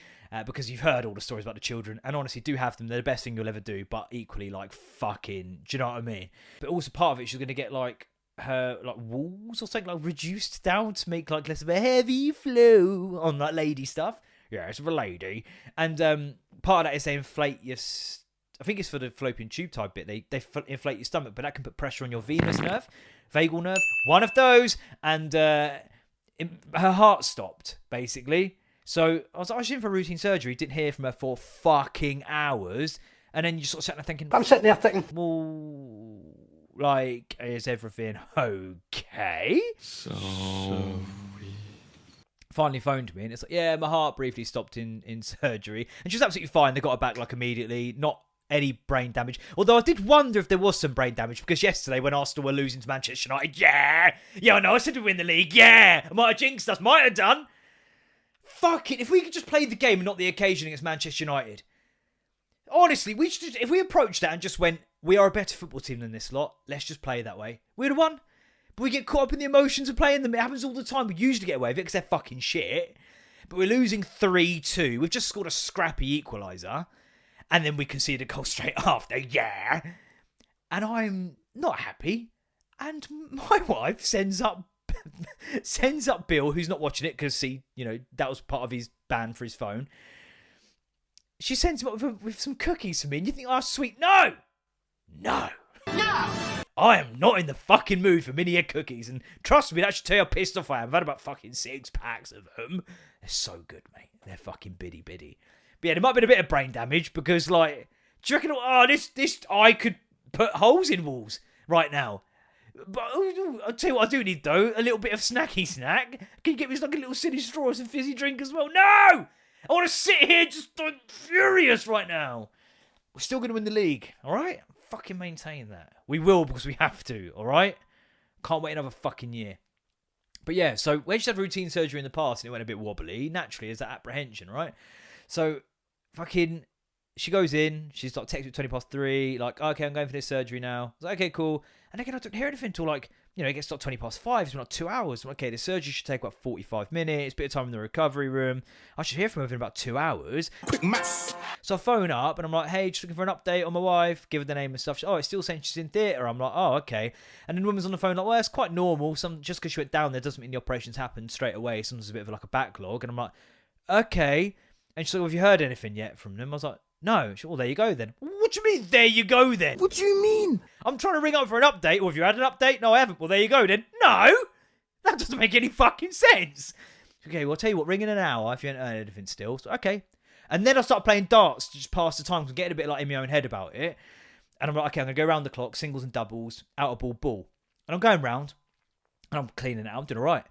because you've heard all the stories about the children, and honestly, do have them. They're the best thing you'll ever do. But equally, like fucking, do you know what I mean? But also part of it, she's gonna get like her like walls or something like reduced down to make like less of a heavy flow on that lady stuff. Yeah, it's for a lady, and part of that is they inflate your. I think it's for the fallopian tube type bit. They inflate your stomach, but that can put pressure on your venous nerve, vagal nerve, one of those, and her heart stopped, basically. So I was actually in for routine surgery, didn't hear from her for fucking hours, and then you sort of sat there thinking... I'm sitting there thinking... Well, like, is everything okay? So... Finally phoned me, and it's like, yeah, my heart briefly stopped in surgery, and she was absolutely fine. They got her back, like, immediately, not... any brain damage. Although I did wonder if there was some brain damage, because yesterday when Arsenal were losing to Manchester United, yeah, I know, I said to win the league, yeah, I might have jinxed us, might have done. Fuck it, if we could just play the game and not the occasion against Manchester United. Honestly, if we approached that and just went, we are a better football team than this lot, let's just play that way, we'd have won. But we get caught up in the emotions of playing them. It happens all the time. We usually get away with it because they're fucking shit. But we're losing 3-2. We've just scored a scrappy equaliser. And then we concede a goal straight after, yeah. And I'm not happy. And my wife sends up Bill, who's not watching it because that was part of his ban for his phone. She sends him up with some cookies for me, and you think, oh, sweet. No! I am not in the fucking mood for mini cookies, and trust me, that should tell you how pissed off I am. I've had about fucking 6 packs of them. They're so good, mate. They're fucking biddy. But yeah, there might have been a bit of brain damage because, like, do you reckon, this I could put holes in walls right now? But I'll tell you what I do need, though, a little bit of snacky snack. Can you get me like a little silly straw and some fizzy drink as well? No! I want to sit here just furious right now. We're still going to win the league, all right? Fucking maintain that. We will because we have to, all right? Can't wait another fucking year. But yeah, so when she's had routine surgery in the past and it went a bit wobbly, naturally there's that apprehension, right? So fucking, she goes in, she's like texting me 3:20, like, okay, I'm going for this surgery now. I was like, okay, cool. And again, I don't hear anything until like, you know, it gets like 5:20. It's been like 2 hours. I'm like, okay, the surgery should take about 45 minutes, bit of time in the recovery room. I should hear from her within about 2 hours. Quick maths. So I phone up and I'm like, hey, just looking for an update on my wife. Give her the name and stuff. Oh, it's still saying she's in theatre. I'm like, oh, okay. And then the woman's on the phone like, well, it's quite normal. Just because she went down there doesn't mean the operations happened straight away. Sometimes there's a bit of like a backlog. And I'm like, okay. And she's like, well, have you heard anything yet from them? I was like, no. She, well, there you go then. What do you mean, there you go then? What do you mean? I'm trying to ring up for an update. Well, have you had an update? No, I haven't. Well, there you go then. No! That doesn't make any fucking sense. Okay, well, I'll tell you what, ring in an hour if you haven't heard anything still. So, okay. And then I start playing darts to just pass the time. I'm getting a bit like in my own head about it. And I'm like, okay, I'm going to go around the clock, singles and doubles, out of ball, ball. And I'm going round. And I'm cleaning it out. I'm doing all right.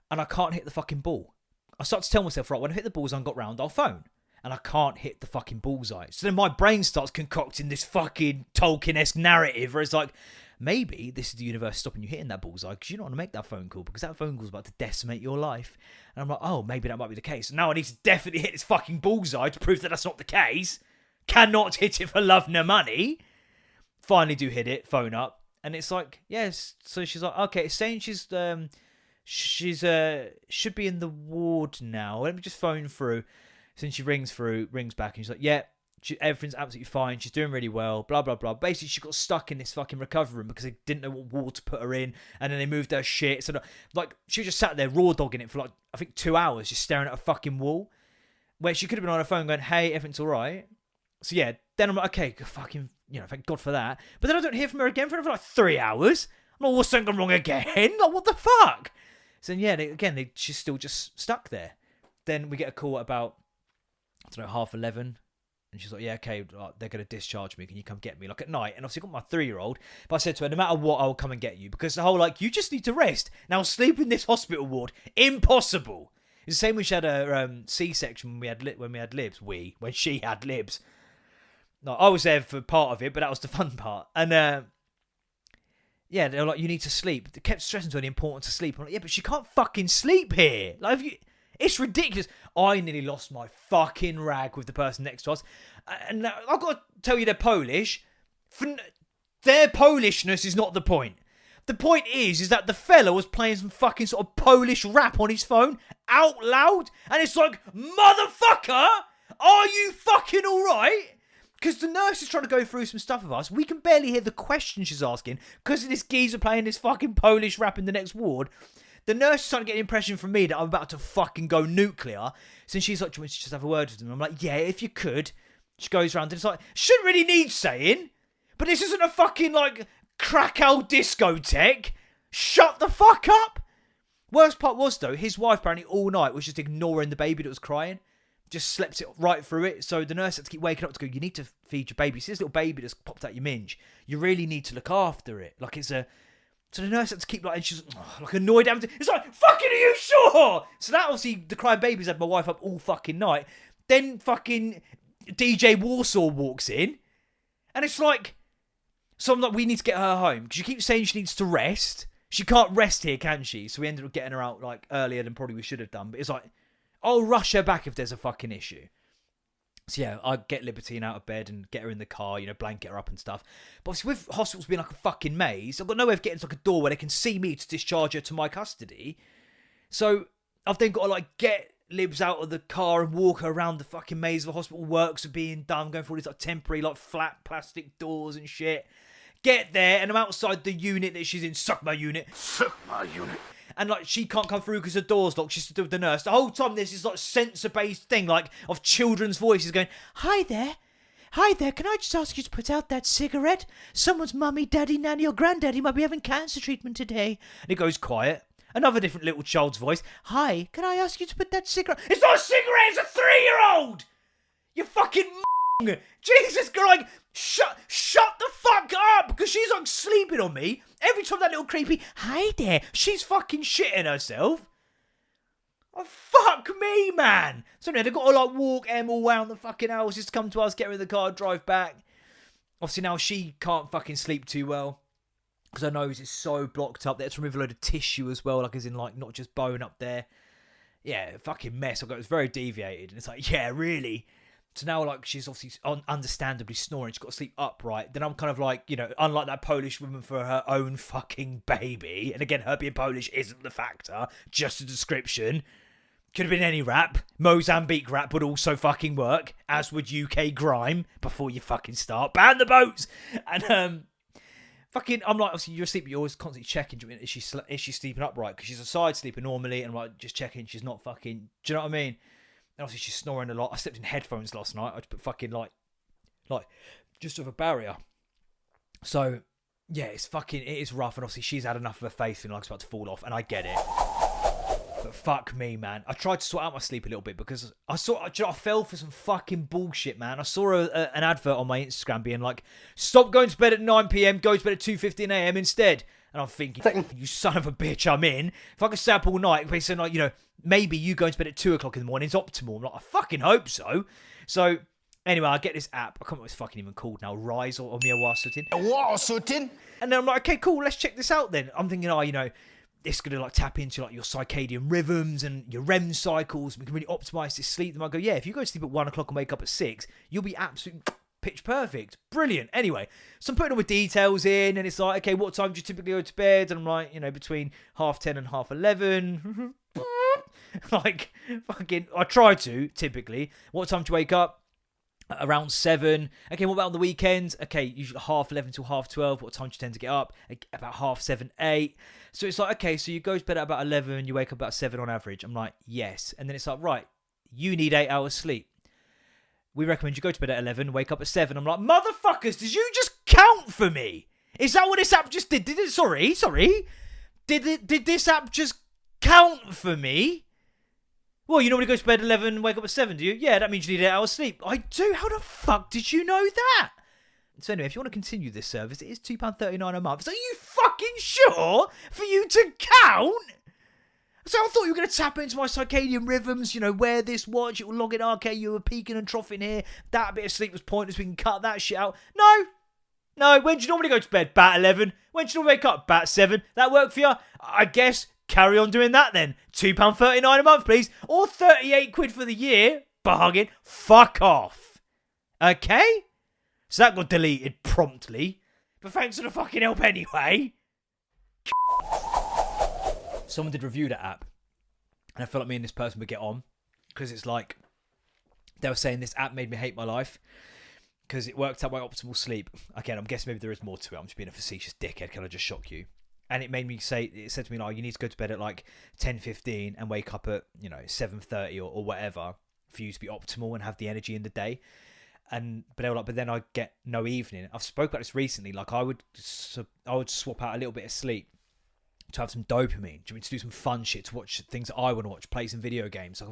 And I can't hit the fucking ball. I start to tell myself, right, when I hit the balls and got round, I'll phone. And I can't hit the fucking bullseye. So then my brain starts concocting this fucking Tolkien-esque narrative where it's like, maybe this is the universe stopping you hitting that bullseye because you don't want to make that phone call because that phone call is about to decimate your life. And I'm like, oh, maybe that might be the case. Now I need to definitely hit this fucking bullseye to prove that that's not the case. Cannot hit it for love nor money. Finally do hit it, phone up. And it's like, yes. So she's like, okay, it's saying she's should be in the ward now. Let me just phone through. Since she rings back, and she's like, yeah, everything's absolutely fine. She's doing really well, blah, blah, blah. Basically, she got stuck in this fucking recovery room because they didn't know what ward to put her in, and then they moved her shit. So, like, she just sat there raw dogging it for, like, I think 2 hours, just staring at a fucking wall, where she could have been on her phone going, hey, everything's all right. So, yeah, then I'm like, okay, fucking, you know, thank God for that. But then I don't hear from her again for like 3 hours. I'm like, what's something wrong again? Like, what the fuck? So, yeah, she's still just stuck there. Then we get a call at about, I don't know, 11:30, and she's like, yeah, okay, they're going to discharge me, can you come get me, like, at night? And obviously I got my 3-year-old, but I said to her, no matter what, I'll come and get you, because the whole, like, you just need to rest. Now, sleep in this hospital ward, impossible. It's the same when she had a C-section when she had libs. No, I was there for part of it, but that was the fun part. And, yeah, they were like, you need to sleep. They kept stressing to her the importance of sleep. I'm like, yeah, but she can't fucking sleep here. Like, it's ridiculous. I nearly lost my fucking rag with the person next to us. And I've got to tell you they're Polish. Their Polishness is not the point. The point is that the fella was playing some fucking sort of Polish rap on his phone out loud. And it's like, motherfucker, are you fucking alright? Because the nurse is trying to go through some stuff with us. We can barely hear the questions she's asking because of this geezer playing this fucking Polish rap in the next ward. The nurse is trying to get an impression from me that I'm about to fucking go nuclear. So she's like, do you want to just have a word with them? I'm like, yeah, if you could. She goes around and it's like, shouldn't really need saying. But this isn't a fucking, like, Krakow discotheque. Shut the fuck up. Worst part was, though, his wife apparently all night was just ignoring the baby that was crying. Just slept it right through it. So the nurse had to keep waking up to go, you need to feed your baby. See this little baby that's popped out your minge. You really need to look after it. Like, it's a... So the nurse had to keep, like, and she's like annoyed. It's like, fucking, are you sure? So that, obviously, the crying babies had my wife up all fucking night. Then fucking DJ Warsaw walks in. And it's like, so I'm like, we need to get her home. Because you keep saying she needs to rest. She can't rest here, can she? So we ended up getting her out, like, earlier than probably we should have done. But it's like, I'll rush her back if there's a fucking issue. So yeah, I get Libertine out of bed and get her in the car, you know, blanket her up and stuff. But obviously with hospitals being like a fucking maze, I've got no way of getting to like a door where they can see me to discharge her to my custody. So I've then got to like get Libs out of the car and walk her around the fucking maze of the hospital. Works are being done, going through all these like temporary like flat plastic doors and shit. Get there and I'm outside the unit that she's in. Suck my unit. Suck my unit. And, like, she can't come through because the door's locked. She's to do with the nurse. The whole time there's this, like, sensor-based thing, like, of children's voices going, Hi there. Hi there. Can I just ask you to put out that cigarette? Someone's mummy, daddy, nanny, or granddaddy might be having cancer treatment today. And it goes quiet. Another different little child's voice. Hi, can I ask you to put that cigarette... It's not a cigarette, it's a 3-year-old! You fucking Jesus, girl, like, shut the fuck up! Because she's, like, sleeping on me. Every time that little creepy, hi there, she's fucking shitting herself. Oh, fuck me, man. So now they've got to, like, walk Em all around the fucking house just to come to us, get her in the car, drive back. Obviously now she can't fucking sleep too well. because her nose is so blocked up. They had to remove a load of tissue as well, like as in like not just bone up there. Yeah, fucking mess. It was very deviated, and it's like, yeah, really. So now, like, she's obviously understandably snoring. She's got to sleep upright. Then I'm kind of like, you know, unlike that Polish woman for her own fucking baby. And again, her being Polish isn't the factor, just a description. Could have been any rap. Mozambique rap would also fucking work, as would UK grime. Before you fucking start, ban the boats. And fucking, I'm like, obviously you're asleep, but you're always constantly checking. Is she sleeping upright? Because she's a side sleeper normally, and I'm like just checking she's not fucking. Do you know what I mean? And obviously she's snoring a lot. I slept in headphones last night. I just put fucking like just with a barrier. So yeah, it is rough. And obviously she's had enough of a face feeling like it's about to fall off, and I get it. But fuck me, man. I tried to sort out my sleep a little bit because I fell for some fucking bullshit, man. I saw an advert on my Instagram being like, stop going to bed at 9 p.m, go to bed at 2:15 a.m. instead. And I'm thinking, you son of a bitch, I'm in. If I could stay up all night, they said, like, you know, maybe you going to bed at 2 o'clock in the morning is optimal. I'm like, I fucking hope so. So, anyway, I get this app. I can't remember what it's fucking even called now. Rise or Miyawa-Sutin. And then I'm like, okay, cool, let's check this out then. I'm thinking, you know, it's going to like tap into like your circadian rhythms and your REM cycles. We can really optimize this sleep. And I go, yeah, if you go to sleep at 1 o'clock and wake up at 6, you'll be absolutely pitch perfect. Brilliant. Anyway, so I'm putting all the details in, and it's like, okay, what time do you typically go to bed? And I'm like, you know, between 10:30 and 11:30. Like, fucking, I try to, typically. What time do you wake up? Around 7. Okay, what about on the weekends? Okay, usually 11:30 till 12:30. What time do you tend to get up? About 7:30, 8. So it's like, okay, so you go to bed at about 11, you wake up about 7 on average. I'm like, yes. And then it's like, right, you need 8 hours sleep. We recommend you go to bed at 11, wake up at 7. I'm like, motherfuckers, did you just count for me? Is that what this app just did? Did it? Sorry. Did this app just count for me? Well, you normally go to bed at 11 and wake up at 7, do you? Yeah, that means you need 8 hours sleep. I do? How the fuck did you know that? So anyway, if you want to continue this service, it is £2.39 a month. So are you fucking sure for you to count? So I thought you were going to tap into my circadian rhythms, you know, wear this watch, it will log in, okay, you were peaking and troughing here, that bit of sleep was pointless, we can cut that shit out. No, when do you normally go to bed? About 11. When do you normally wake up? About 7. That work for you? I guess carry on doing that then. £2.39 a month, please. Or 38 quid for the year. Bargain. Fuck off. Okay? So that got deleted promptly. But thanks for the fucking help anyway. Someone did review that app. And I felt like me and this person would get on. Because it's like, they were saying this app made me hate my life. Because it worked out my optimal sleep. Again, I'm guessing maybe there is more to it. I'm just being a facetious dickhead. Can I just shock you? And it made me say, it said to me, like, you need to go to bed at like 10:15 and wake up at, you know, 7:30 or whatever for you to be optimal and have the energy in the day. But they were like, but then I get no evening. I've spoke about this recently. Like, I would swap out a little bit of sleep to have some dopamine. To do some fun shit, to watch things that I want to watch, play some video games.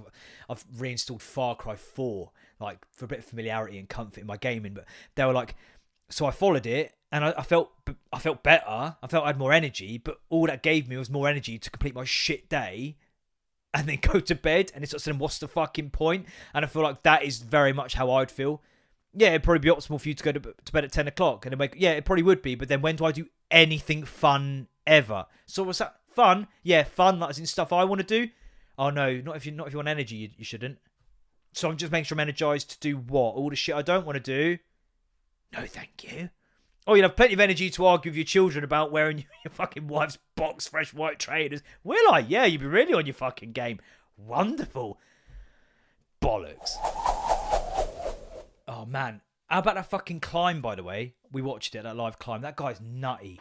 I've reinstalled Far Cry 4, like, for a bit of familiarity and comfort in my gaming. But they were like, so I followed it, and I felt better. I felt I had more energy, but all that gave me was more energy to complete my shit day and then go to bed. And it's like, saying, what's the fucking point? And I feel like that is very much how I'd feel. Yeah, it'd probably be optimal for you to go to bed at 10 o'clock. And yeah, it probably would be. But then when do I do anything fun ever? So what's that? Fun? Yeah, fun, like as in stuff I want to do. Oh no, not if you want energy, you shouldn't. So I'm just making sure I'm energized to do what? All the shit I don't want to do? No, thank you. Oh, you'll have plenty of energy to argue with your children about wearing your fucking wife's box fresh white trainers. Will I? Yeah, you'll be really on your fucking game. Wonderful. Bollocks. Oh, man. How about that fucking climb, by the way? We watched it, that live climb. That guy's nutty.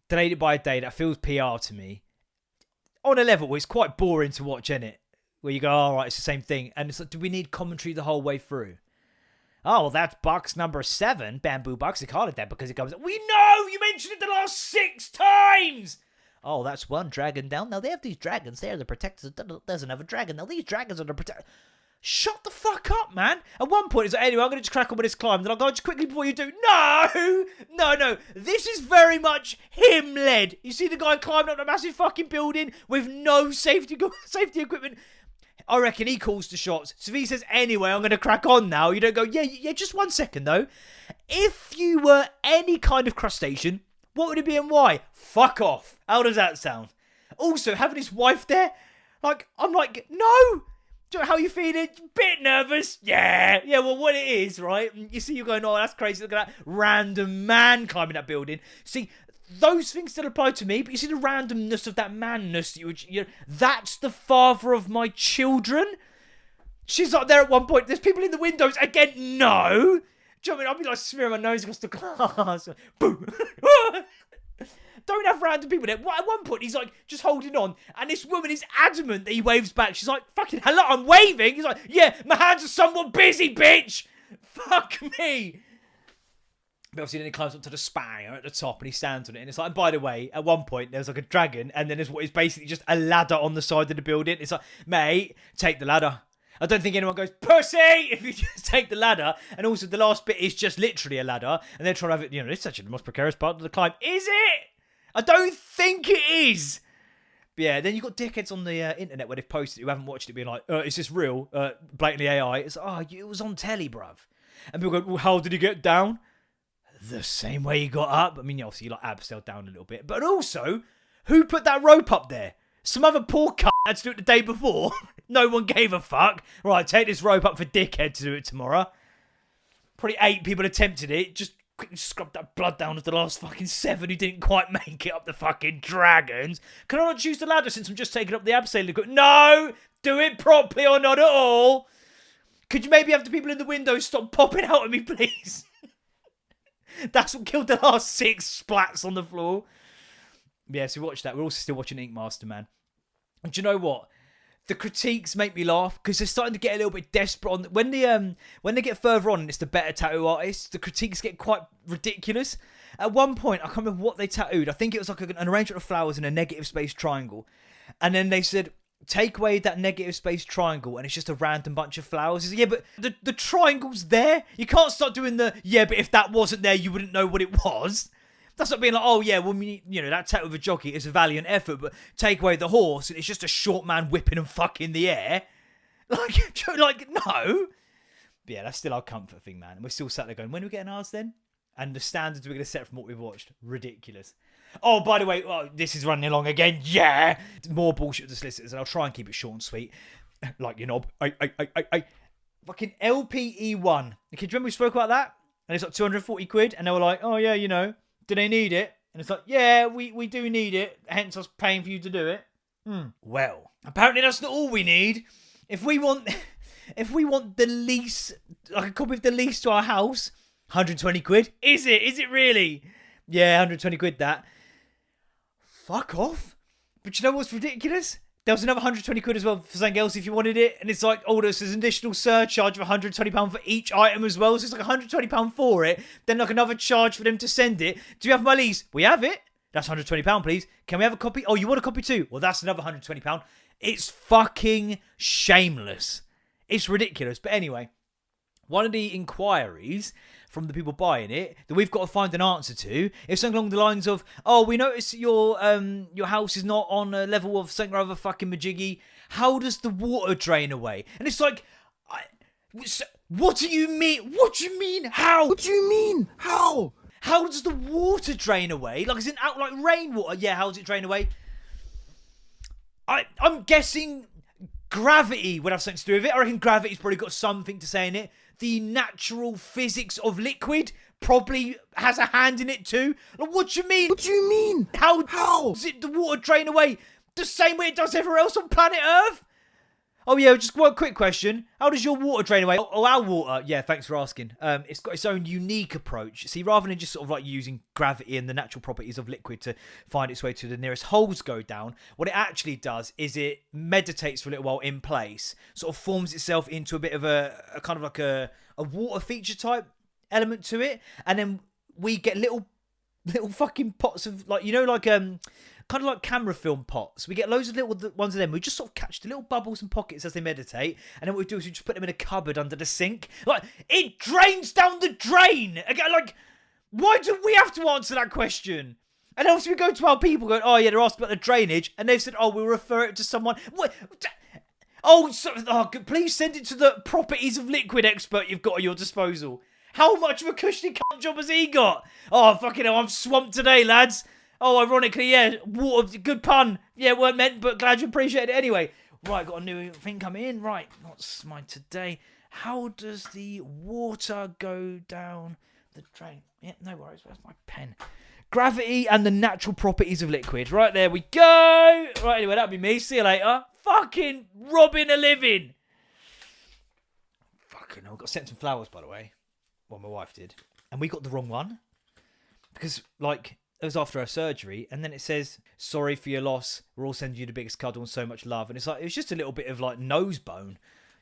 Delayed it by a day. That feels PR to me. On a level, it's quite boring to watch, isn't it? Where you go, all right, it's the same thing. And it's like, do we need commentary the whole way through? Oh, well, that's box number 7. Bamboo box. They call it that because it goes, we know! You mentioned it the last 6 times! Oh, that's one dragon down. Now, they have these dragons. They're the protectors. There's another dragon. Now, these dragons are the protectors. Shut the fuck up, man. At one point, it's like, anyway, I'm going to just crack on with this climb. Then I'll go just quickly before you do. No. This is very much him-led. You see the guy climbing up a massive fucking building with no safety equipment. I reckon he calls the shots. So if he says, anyway, I'm going to crack on now, you don't go, yeah, just 1 second, though. If you were any kind of crustacean, What would it be and why? Fuck off. How does that sound? Also, having his wife there, like, I'm like, no. Do you know how you feeling? Bit nervous? Yeah. Yeah, well, what it is, right? You see, you're going, oh, that's crazy. Look at that random man climbing that building. See, those things still apply to me, but you see the randomness of that manness. That's the father of my children. She's like there at one point. There's people in the windows. Again, no. Do you know what I mean? I'll be like smearing my nose across the glass. Boom. Don't have random people there. At one point, he's like just holding on, and this woman is adamant that he waves back. She's like, fucking hello, I'm waving. He's like, yeah, my hands are somewhat busy, bitch. Fuck me. But obviously then he climbs up to the spire at the top and he stands on it. And it's like, and by the way, at one point there's like a dragon and then there's what is basically just a ladder on the side of the building. It's like, mate, take the ladder. I don't think anyone goes, pussy, if you just take the ladder. And also the last bit is just literally a ladder. And they're trying to have it, it's actually the most precarious part of the climb. Is it? I don't think it is. But yeah, then you've got dickheads on the internet where they've posted who haven't watched it being like, is this real? Blatantly AI. It's like, it was on telly, bruv. And people go, well, how did he get down? The same way he got up. I mean, obviously, like, abseiled down a little bit. But also, who put that rope up there? Some other poor cunt had to do it the day before. No one gave a fuck. Right, take this rope up for dickhead to do it tomorrow. Probably 8 people attempted it. Just quickly scrubbed that blood down of the last fucking 7 who didn't quite make it up the fucking dragons. Can I not choose the ladder since I'm just taking up the abseil? No! Do it properly or not at all. Could you maybe have the people in the windows stop popping out at me, please? That's what killed the last 6 splats on the floor. Yeah, so we watched that. We're also still watching Ink Master, man. And do you know what? The critiques make me laugh because they're starting to get a little bit desperate. When they get further on and it's the better tattoo artists, the critiques get quite ridiculous. At one point, I can't remember what they tattooed. I think it was like an arrangement of flowers in a negative space triangle. And then they said, take away that negative space triangle and it's just a random bunch of flowers. Yeah, but the triangle's there. You can't start doing but if that wasn't there, you wouldn't know what it was. That's not being like, oh yeah, well, that tattoo of a jockey is a valiant effort, but take away the horse and it's just a short man whipping and fucking the air. Like, no. But yeah, that's still our comfort thing, man. And we're still sat there going, when are we getting ours then? And the standards we're going to set from what we've watched, ridiculous. Oh, by the way, this is running along again. Yeah, more bullshit with the solicitors, and I'll try and keep it short and sweet. Like your knob. Fucking LPE1. Okay, do you remember we spoke about that? And it's like 240 quid, and they were like, oh yeah, do they need it? And it's like, yeah, we do need it. Hence us paying for you to do it. Well, apparently that's not all we need. If we want the lease, like a copy of the lease to our house, 120 quid. Is it? Is it really? Yeah, 120 quid that. Fuck off. But you know what's ridiculous? There was another 120 quid as well for something else if you wanted it. And it's like, oh, there's an additional surcharge of £120 for each item as well. So it's like £120 for it. Then like another charge for them to send it. Do you have my lease? We have it. That's £120, please. Can we have a copy? Oh, you want a copy too? Well, that's another £120. It's fucking shameless. It's ridiculous. But anyway, one of the inquiries from the people buying it that we've got to find an answer to is something along the lines of, oh, we notice your house is not on a level of something or other fucking majiggy. How does the water drain away? And it's like, what do you mean? What do you mean? How? What do you mean? How? How does the water drain away? Like, is it out like rainwater? Yeah, how does it drain away? I'm guessing gravity would have something to do with it. I reckon gravity's probably got something to say in it. The natural physics of liquid probably has a hand in it too. Like, what do you mean? What do you mean? How does the water drain away? The same way it does everywhere else on planet Earth? Oh yeah, just one quick question. How does your water drain away? Oh, our water. Yeah, thanks for asking. It's got its own unique approach. See, rather than just sort of like using gravity and the natural properties of liquid to find its way to the nearest holes go down, what it actually does is it meditates for a little while in place, sort of forms itself into a bit of a kind of like a water feature type element to it, and then we get little fucking pots of like, kind of like camera film pots. We get loads of little ones of them. We just sort of catch the little bubbles and pockets as they meditate. And then what we do is we just put them in a cupboard under the sink. Like, it drains down the drain. Again, like, why do we have to answer that question? And obviously we go to our people going, oh yeah, they're asking about the drainage. And they've said, oh, we'll refer it to someone. What? Please send it to the properties of liquid expert you've got at your disposal. How much of a cushy cunt job has he got? Oh, fucking hell, I'm swamped today, lads. Oh, ironically, yeah, water, good pun. Yeah, weren't meant, but glad you appreciate it anyway. Right, got a new thing coming in. Right, what's mine today? How does the water go down the drain? Yeah, no worries. Where's my pen? Gravity and the natural properties of liquid. Right, there we go. Right, anyway, that'll be me. See you later. Fucking robbing a living. Fucking hell. Got sent some flowers, by the way. Well, my wife did. And we got the wrong one. Because, like, it was after her surgery. And then it says, sorry for your loss. We're all sending you the biggest cuddle and so much love. And it's like, it was just a little bit of, like, nose bone.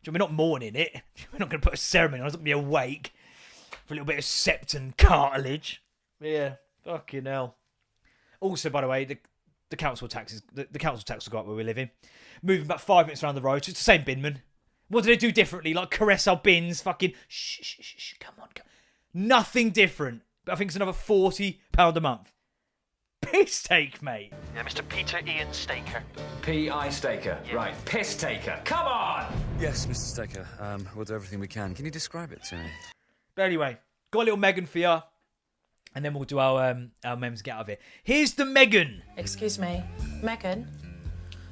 We're not mourning it. We're not going to put a ceremony on. I was going to be awake for a little bit of septum cartilage. Yeah, fucking hell. Also, by the way, the council taxes, the council tax will go up where we're living. Moving about 5 minutes around the road. It's the same binman. What do they do differently? Like caress our bins, fucking shh, come on. Nothing different. But I think it's another £40 a month. Piss take, mate. Yeah, Mr. Peter Ian Staker. P.I. Staker. Yeah. Right, piss taker. Come on! Yes, Mr. Staker. We'll do everything we can. Can you describe it to me? But anyway, got a little Megan for you. And then we'll do our memes get out of it. Here's the Megan. Excuse me. Megan?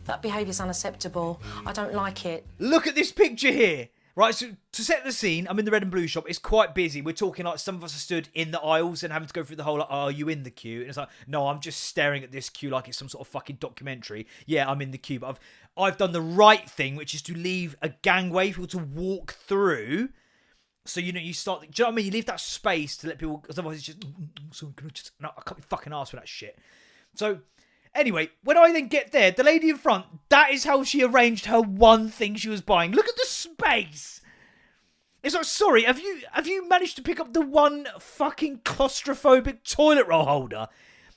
That behaviour's unacceptable. I don't like it. Look at this picture here. Right, so to set the scene, I'm in the red and blue shop. It's quite busy. We're talking like some of us are stood in the aisles and having to go through the whole, like, oh, are you in the queue? And it's like, no, I'm just staring at this queue like it's some sort of fucking documentary. Yeah, I'm in the queue, but I've done the right thing, which is to leave a gangway for people to walk through. So, you know, you start, do you know what I mean? You leave that space to let people, because otherwise it's just, so can I just, no, I can't be fucking asked for that shit. So, anyway, when I then get there, the lady in front, that is how she arranged her one thing she was buying. Look at the space. It's like, sorry, have you managed to pick up the one fucking claustrophobic toilet roll holder?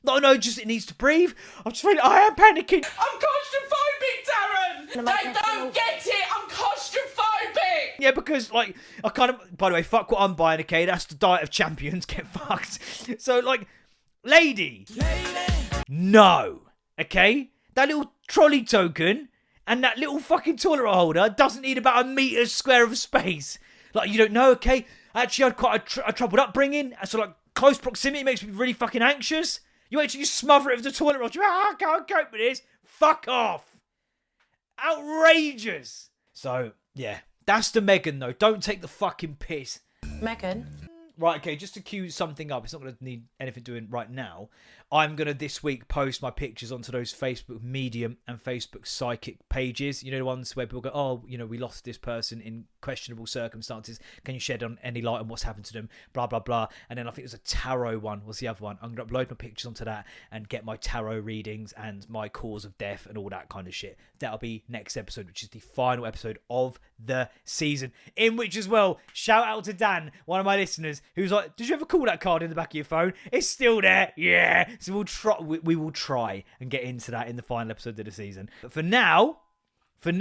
No, just it needs to breathe. I'm just really, I am panicking. I'm claustrophobic, Darren! They don't get it! I'm claustrophobic! Yeah, because, like, I kind of, by the way, fuck what I'm buying, okay? That's the diet of champions. Get fucked. So, like, lady. No. Okay? That little trolley token and that little fucking toilet roll holder doesn't need about a metre square of space. Like, you don't know, okay? Actually, I had quite a troubled upbringing. So, like, close proximity makes me really fucking anxious. You actually smother it with the toilet roll. I can't cope with this. Fuck off. Outrageous. So, yeah. That's the Megan, though. Don't take the fucking piss. Megan? Right, okay, just to cue something up, it's not going to need anything doing right now. I'm going to this week post my pictures onto those Facebook Medium and Facebook Psychic pages. You know, the ones where people go, oh, you know, we lost this person in questionable circumstances. Can you shed on any light on what's happened to them? Blah, blah, blah. And then I think there's a tarot one. What's the other one? I'm going to upload my pictures onto that and get my tarot readings and my cause of death and all that kind of shit. That'll be next episode, which is the final episode of the season. In which as well, shout out to Dan, one of my listeners, who's like, did you ever call that card in the back of your phone? It's still there. Yeah. So we will try and get into that in the final episode of the season. But for now, we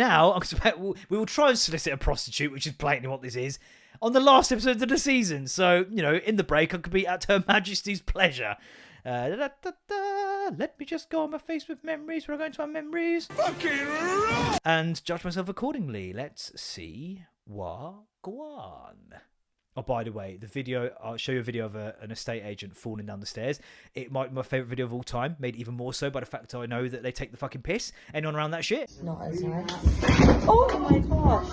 will try and solicit a prostitute, which is blatantly what this is, on the last episode of the season. So, you know, in the break, I could be at Her Majesty's pleasure. Let me just go on my Facebook memories. We're going to our memories. Fucking and judge myself accordingly. Let's see what go on. Oh, by the way, the video, I'll show you a video of an estate agent falling down the stairs. It might be my favourite video of all time, made even more so by the fact that I know that they take the fucking piss. Anyone around that shit? Not as nice. Oh my gosh.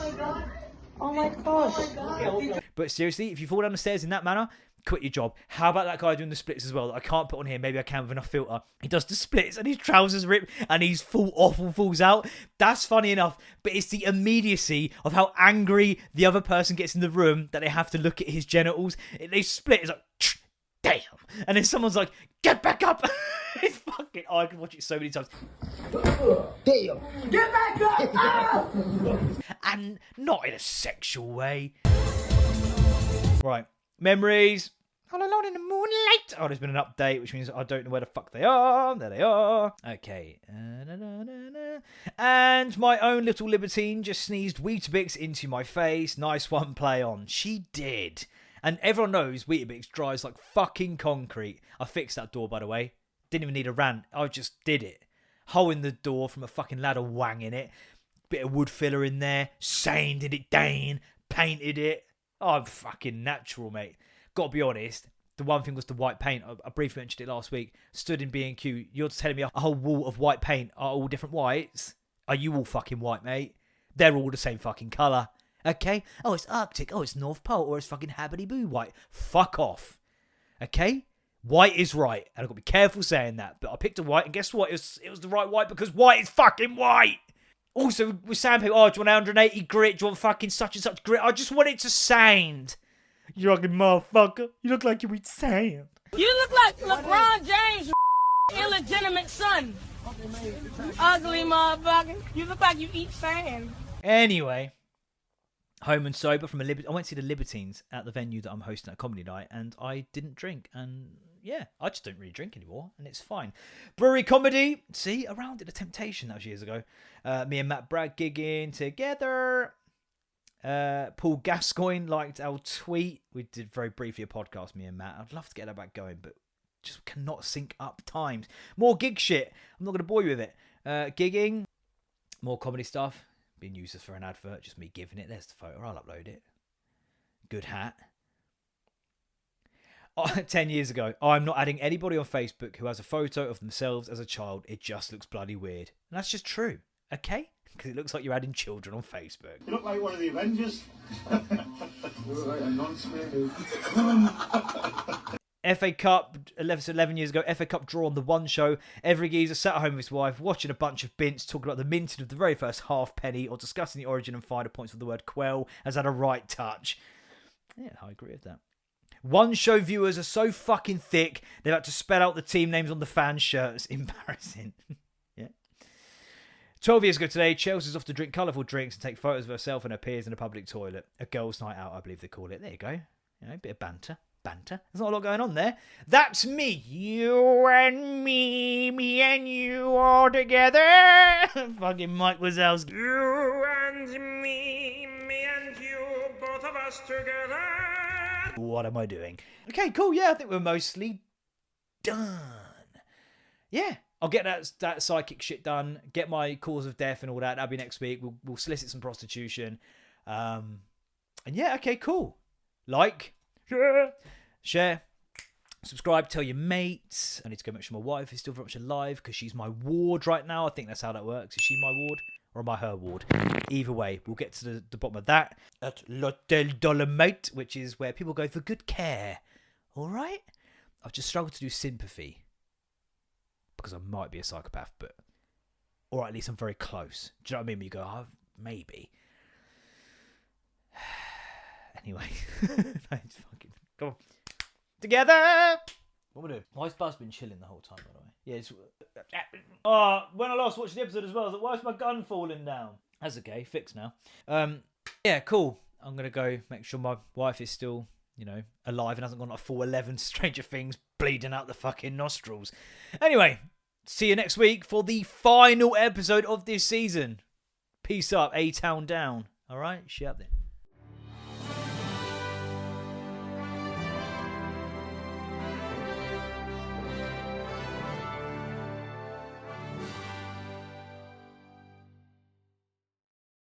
Oh my gosh. But seriously, if you fall down the stairs in that manner, quit your job. How about that guy doing the splits as well that I can't put on here? Maybe I can with enough filter. He does the splits and his trousers rip and he's falls out. That's funny enough, but it's the immediacy of how angry the other person gets in the room that they have to look at his genitals. They split. It's like, damn. And then someone's like, get back up. It's fucking, I can watch it so many times. Damn. Get back up! Ah! And not in a sexual way. Right. Memories. All alone in the moonlight. Oh, there's been an update, which means I don't know where the fuck they are. There they are. Okay. And my own little libertine just sneezed Weetabix into my face. Nice one, play on. She did. And everyone knows Weetabix dries like fucking concrete. I fixed that door, by the way. Didn't even need a rant. I just did it. Hole in the door from a fucking ladder wang in it. Bit of wood filler in there. Sanded it down. Painted it. Oh, I'm fucking natural, mate. Gotta be honest, the one thing was the white paint. I briefly mentioned it last week. Stood in B&Q. You're telling me a whole wall of white paint are all different whites? Are you all fucking white, mate? They're all the same fucking colour. Okay? Oh, it's Arctic. Oh, it's North Pole. Or it's fucking Habbity Boo white. Fuck off. Okay? White is right. And I've got to be careful saying that. But I picked a white, and guess what? It was the right white because white is fucking white. Also, with sandpaper, oh, do you want 180 grit? Do you want fucking such and such grit? I just want it to sand. You fucking motherfucker. You look like you eat sand. You look like LeBron James' illegitimate son. Ugly motherfucker. You look like you eat sand. Anyway, home and sober from I went to see the Libertines at the venue that I'm hosting at Comedy Night, and I didn't drink. And yeah, I just don't really drink anymore, and it's fine. Brewery comedy. See, around at the Temptation, that was years ago. Me and Matt Bragg gigging together. Paul Gascoigne liked our tweet. We did very briefly a podcast, me and Matt. I'd love to get that back going, but just cannot sync up times. More gig shit. I'm not going to bore you with it. Gigging. More comedy stuff. Being used for an advert. Just me giving it. There's the photo. I'll upload it. Good hat. 10 years ago, I'm not adding anybody on Facebook who has a photo of themselves as a child. It just looks bloody weird. And that's just true. Okay? Because it looks like you're adding children on Facebook. You look like one of the Avengers. You look like a non-smear. FA Cup, 11 years ago, FA Cup draw on the One Show. Every geezer sat at home with his wife, watching a bunch of bints, talking about the minting of the very first halfpenny, or discussing the origin and finer points of the word quell, has had a right touch. Yeah, I agree with that. One Show viewers are so fucking thick, they've had to spell out the team names on the fan shirts. Embarrassing. Yeah. 12 years ago today, Chelsea's off to drink colourful drinks and take photos of herself and her peers in a public toilet. A girls' night out, I believe they call it. There you go. You know, a bit of banter. There's not a lot going on there. That's me. You and me and you all together. Fucking Mike Wazowski. You and me and you, both of us together. What am I doing? Okay, cool. Yeah, I think we're mostly done. Yeah, I'll get that psychic shit done. Get my cause of death and all that. That'll be next week. We'll solicit some prostitution. And yeah, okay, cool. Like, share, subscribe, tell your mates. I need to go make sure my wife is still very much alive because she's my ward right now. I think that's how that works. Is she my ward or am I her ward? Either way, we'll get to the bottom of that at L'Hotel Dolomite, which is where people go for good care. All right? I've just struggled to do sympathy because I might be a psychopath, but or at least I'm very close. Do you know what I mean? When you go, oh, maybe. Anyway, nice fucking come on together. What am I doing? My buzz been chilling the whole time, by the way. Yeah. It's... when I last watched the episode as well, I was like, why is my gun falling down? That's okay, fixed now. Yeah, cool. I'm gonna go make sure my wife is still, alive and hasn't gone like full 11 Stranger Things bleeding out the fucking nostrils. Anyway, see you next week for the final episode of this season. Peace up, A-Town down. All right, shit up then.